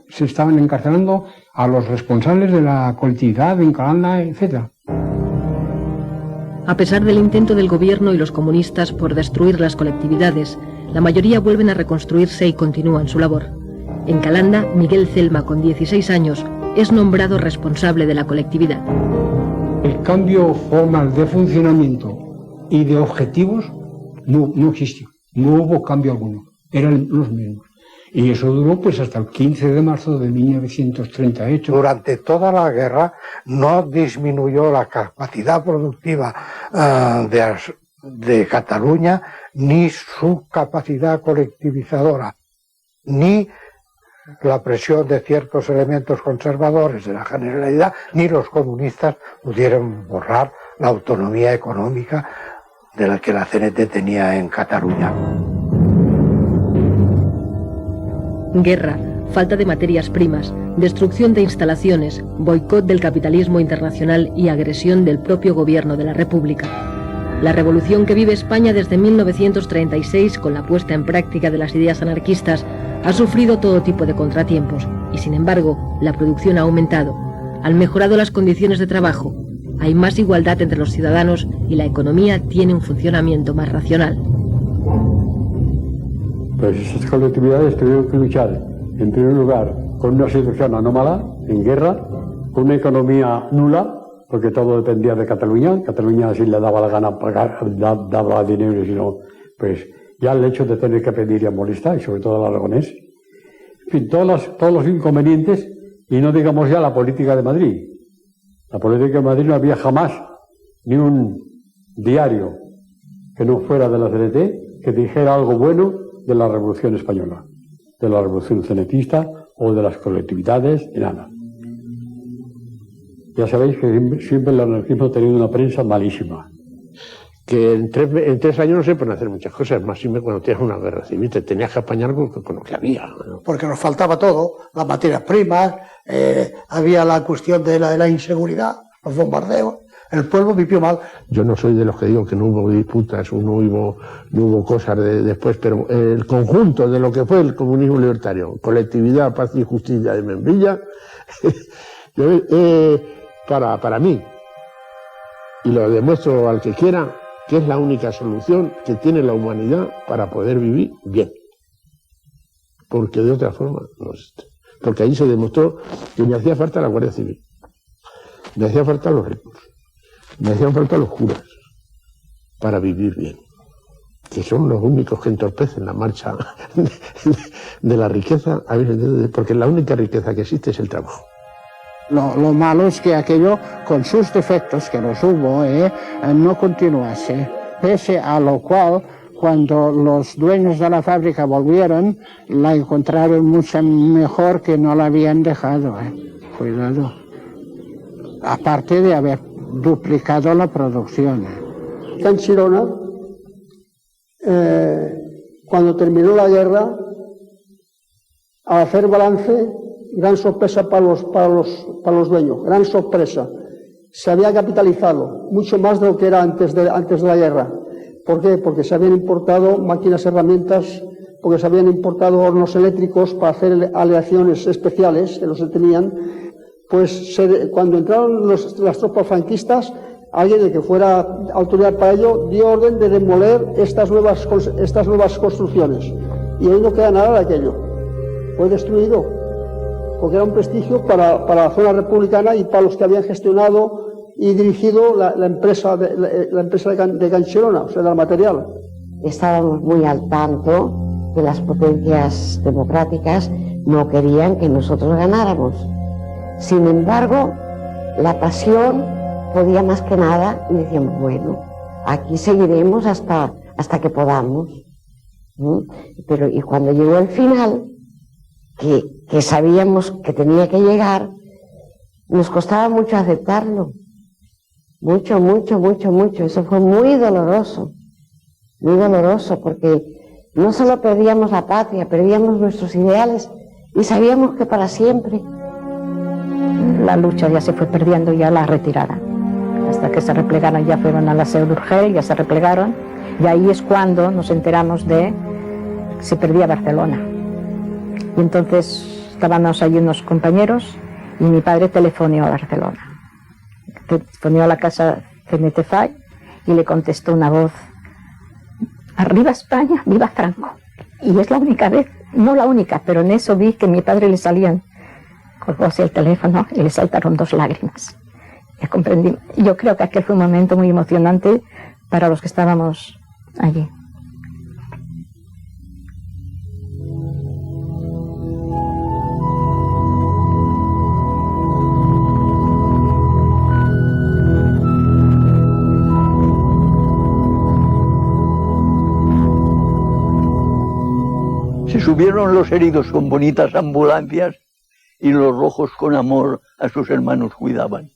se estaban encarcelando a los responsables de la colectividad en Calanda, etc. A pesar del intento del gobierno y los comunistas por destruir las colectividades, la mayoría vuelven a reconstruirse y continúan su labor. En Calanda, Miguel Celma, con 16 años, es nombrado responsable de la colectividad. El cambio formal de funcionamiento y de objetivos no existió. No hubo cambio alguno. Eran los mismos. Y eso duró pues hasta el 15 de marzo de 1938. Durante toda la guerra no disminuyó la capacidad productiva de Cataluña, ni su capacidad colectivizadora, ni la presión de ciertos elementos conservadores de la Generalidad, ni los comunistas pudieron borrar la autonomía económica de la que la CNT tenía en Cataluña. Guerra, falta de materias primas, destrucción de instalaciones, boicot del capitalismo internacional y agresión del propio gobierno de la República. La revolución que vive España desde 1936, con la puesta en práctica de las ideas anarquistas, ha sufrido todo tipo de contratiempos y, sin embargo, la producción ha aumentado, han mejorado las condiciones de trabajo, hay más igualdad entre los ciudadanos y la economía tiene un funcionamiento más racional. Pues esas colectividades tuvieron que luchar, en primer lugar, con una situación anómala, en guerra, con una economía nula, porque todo dependía de Cataluña. Cataluña, si le daba la gana pagar, daba dinero, sino, pues ya el hecho de tener que pedir ya molesta, y sobre todo al aragonés. En fin, todos los inconvenientes, y no digamos ya la política de Madrid. La política de Madrid no había jamás ni un diario que no fuera de la CNT que dijera algo bueno de la Revolución Española, de la Revolución Cenetista o de las colectividades, y nada. Ya sabéis que siempre el anarquismo ha tenido una prensa malísima. Que en 3 años no se pueden hacer muchas cosas, más siempre cuando tienes una guerra civil, te tenías que apañar con lo que había, ¿no? Porque nos faltaba todo, las materias primas, había la cuestión de la inseguridad, los bombardeos. El pueblo vivió mal. Yo no soy de los que digo que no hubo disputas, no hubo cosas después, pero el conjunto de lo que fue el comunismo libertario, colectividad, paz y justicia de Membrilla, para mí, y lo demuestro al que quiera, que es la única solución que tiene la humanidad para poder vivir bien. Porque de otra forma no existe. Porque ahí se demostró que me hacía falta la Guardia Civil, me hacía falta los ricos, me hacían falta los curas para vivir bien, que son los únicos que entorpecen la marcha de la riqueza, porque la única riqueza que existe es el trabajo. Lo malo es que aquello, con sus defectos, que los hubo, no continuase. Pese a lo cual, cuando los dueños de la fábrica volvieron, la encontraron mucho mejor que no la habían dejado. Cuidado. Aparte de haber duplicado la producción. En Chirona, cuando terminó la guerra, al hacer balance, gran sorpresa para los dueños, gran sorpresa. Se había capitalizado mucho más de lo que era antes de la guerra. ¿Por qué? Porque se habían importado máquinas, herramientas, porque se habían importado hornos eléctricos para hacer aleaciones especiales que no se tenían. Pues cuando entraron las tropas franquistas, alguien de que fuera autoridad para ello dio orden de demoler estas nuevas construcciones. Y hoy no queda nada de aquello. Fue destruido, porque era un prestigio para la zona republicana y para los que habían gestionado y dirigido la empresa de Ganchirona, o sea, del material. Estábamos muy al tanto que las potencias democráticas no querían que nosotros ganáramos. Sin embargo, la pasión podía más que nada y decíamos, bueno, aquí seguiremos hasta que podamos. Pero y cuando llegó el final, que sabíamos que tenía que llegar, nos costaba mucho aceptarlo. Mucho. Eso fue muy doloroso, porque no solo perdíamos la patria, perdíamos nuestros ideales y sabíamos que para siempre. La lucha ya se fue perdiendo, ya la retiraron. Hasta que se replegaron, ya fueron a la Seu d'Urgell, ya se replegaron, y ahí es cuando nos enteramos de que se perdía Barcelona. Y entonces estábamos allí unos compañeros y mi padre telefoneó a Barcelona. Telefoneó a la casa CNT FAI y le contestó una voz: arriba España, viva Franco. Y es la única vez, no la única, pero en eso vi que a mi padre le salían, colgó así el teléfono y le saltaron 2 lágrimas. Ya comprendí. Yo creo que aquel fue un momento muy emocionante para los que estábamos allí. Se subieron los heridos con bonitas ambulancias y los rojos con amor a sus hermanos cuidaban.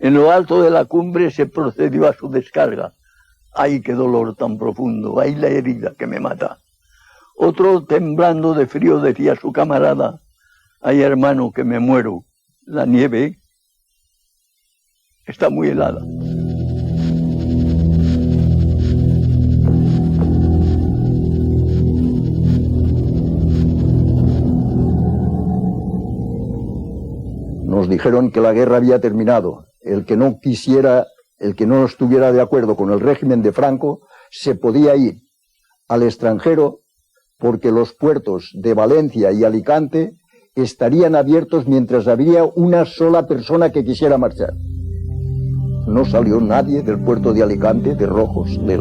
En lo alto de la cumbre se procedió a su descarga. ¡Ay, qué dolor tan profundo! ¡Ay, la herida que me mata! Otro, temblando de frío, decía a su camarada: ¡ay, hermano, que me muero! La nieve está muy helada. Nos dijeron que la guerra había terminado. El que no quisiera, el que no estuviera de acuerdo con el régimen de Franco, se podía ir al extranjero porque los puertos de Valencia y Alicante estarían abiertos mientras había una sola persona que quisiera marchar. No salió nadie del puerto de Alicante, de Rojos, de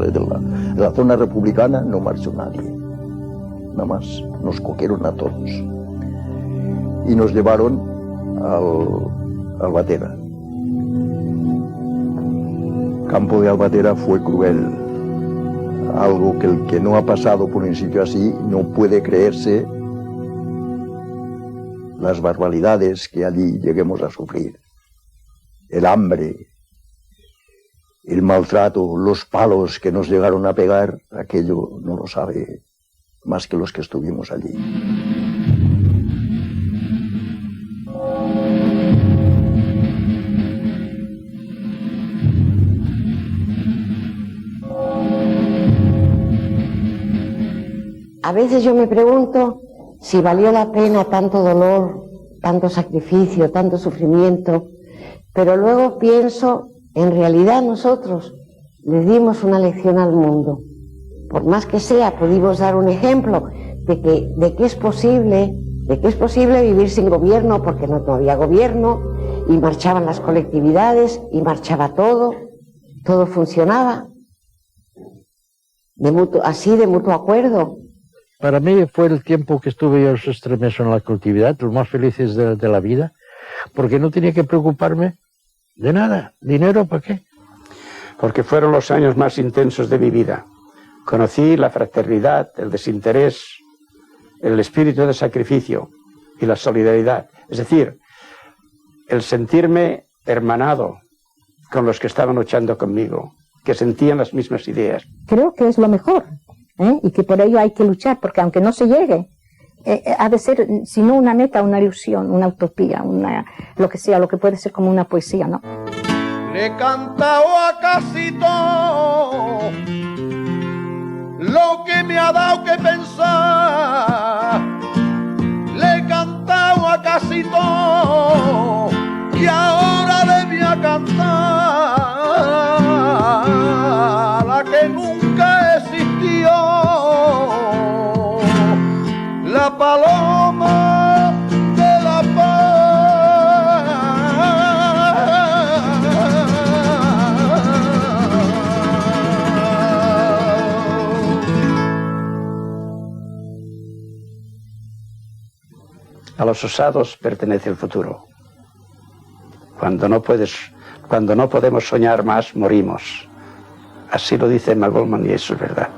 la zona republicana, no marchó nadie. Nada más, nos cogieron a todos. Y nos llevaron al Albatera. Campo de Albatera fue cruel. Algo que el que no ha pasado por un sitio así no puede creerse las barbaridades que allí lleguemos a sufrir. El hambre, el maltrato, los palos que nos llegaron a pegar, aquello no lo sabe más que los que estuvimos allí. A veces yo me pregunto si valió la pena tanto dolor, tanto sacrificio, tanto sufrimiento, pero luego pienso, en realidad nosotros les dimos una lección al mundo. Por más que sea, pudimos dar un ejemplo de que es posible vivir sin gobierno, porque no había gobierno, y marchaban las colectividades, y marchaba todo funcionaba, de mutuo acuerdo. Para mí fue el tiempo que estuve yo este mes en la colectividad, los más felices de la vida, porque no tenía que preocuparme de nada. ¿Dinero para qué? Porque fueron los años más intensos de mi vida. Conocí la fraternidad, el desinterés, el espíritu de sacrificio y la solidaridad. Es decir, el sentirme hermanado con los que estaban luchando conmigo, que sentían las mismas ideas. Creo que es lo mejor, y que por ello hay que luchar, porque aunque no se llegue, ha de ser, si no una meta, una ilusión, una utopía, lo que sea, lo que puede ser como una poesía, ¿no? Le he cantado a casi todo lo que me ha dado que pensar. Le he cantado a casi todo y ahora le voy a cantar la que nunca existió, la paloma de la A los osados pertenece el futuro. Cuando no podemos soñar más, morimos. Así lo dice Malvolman y eso es verdad.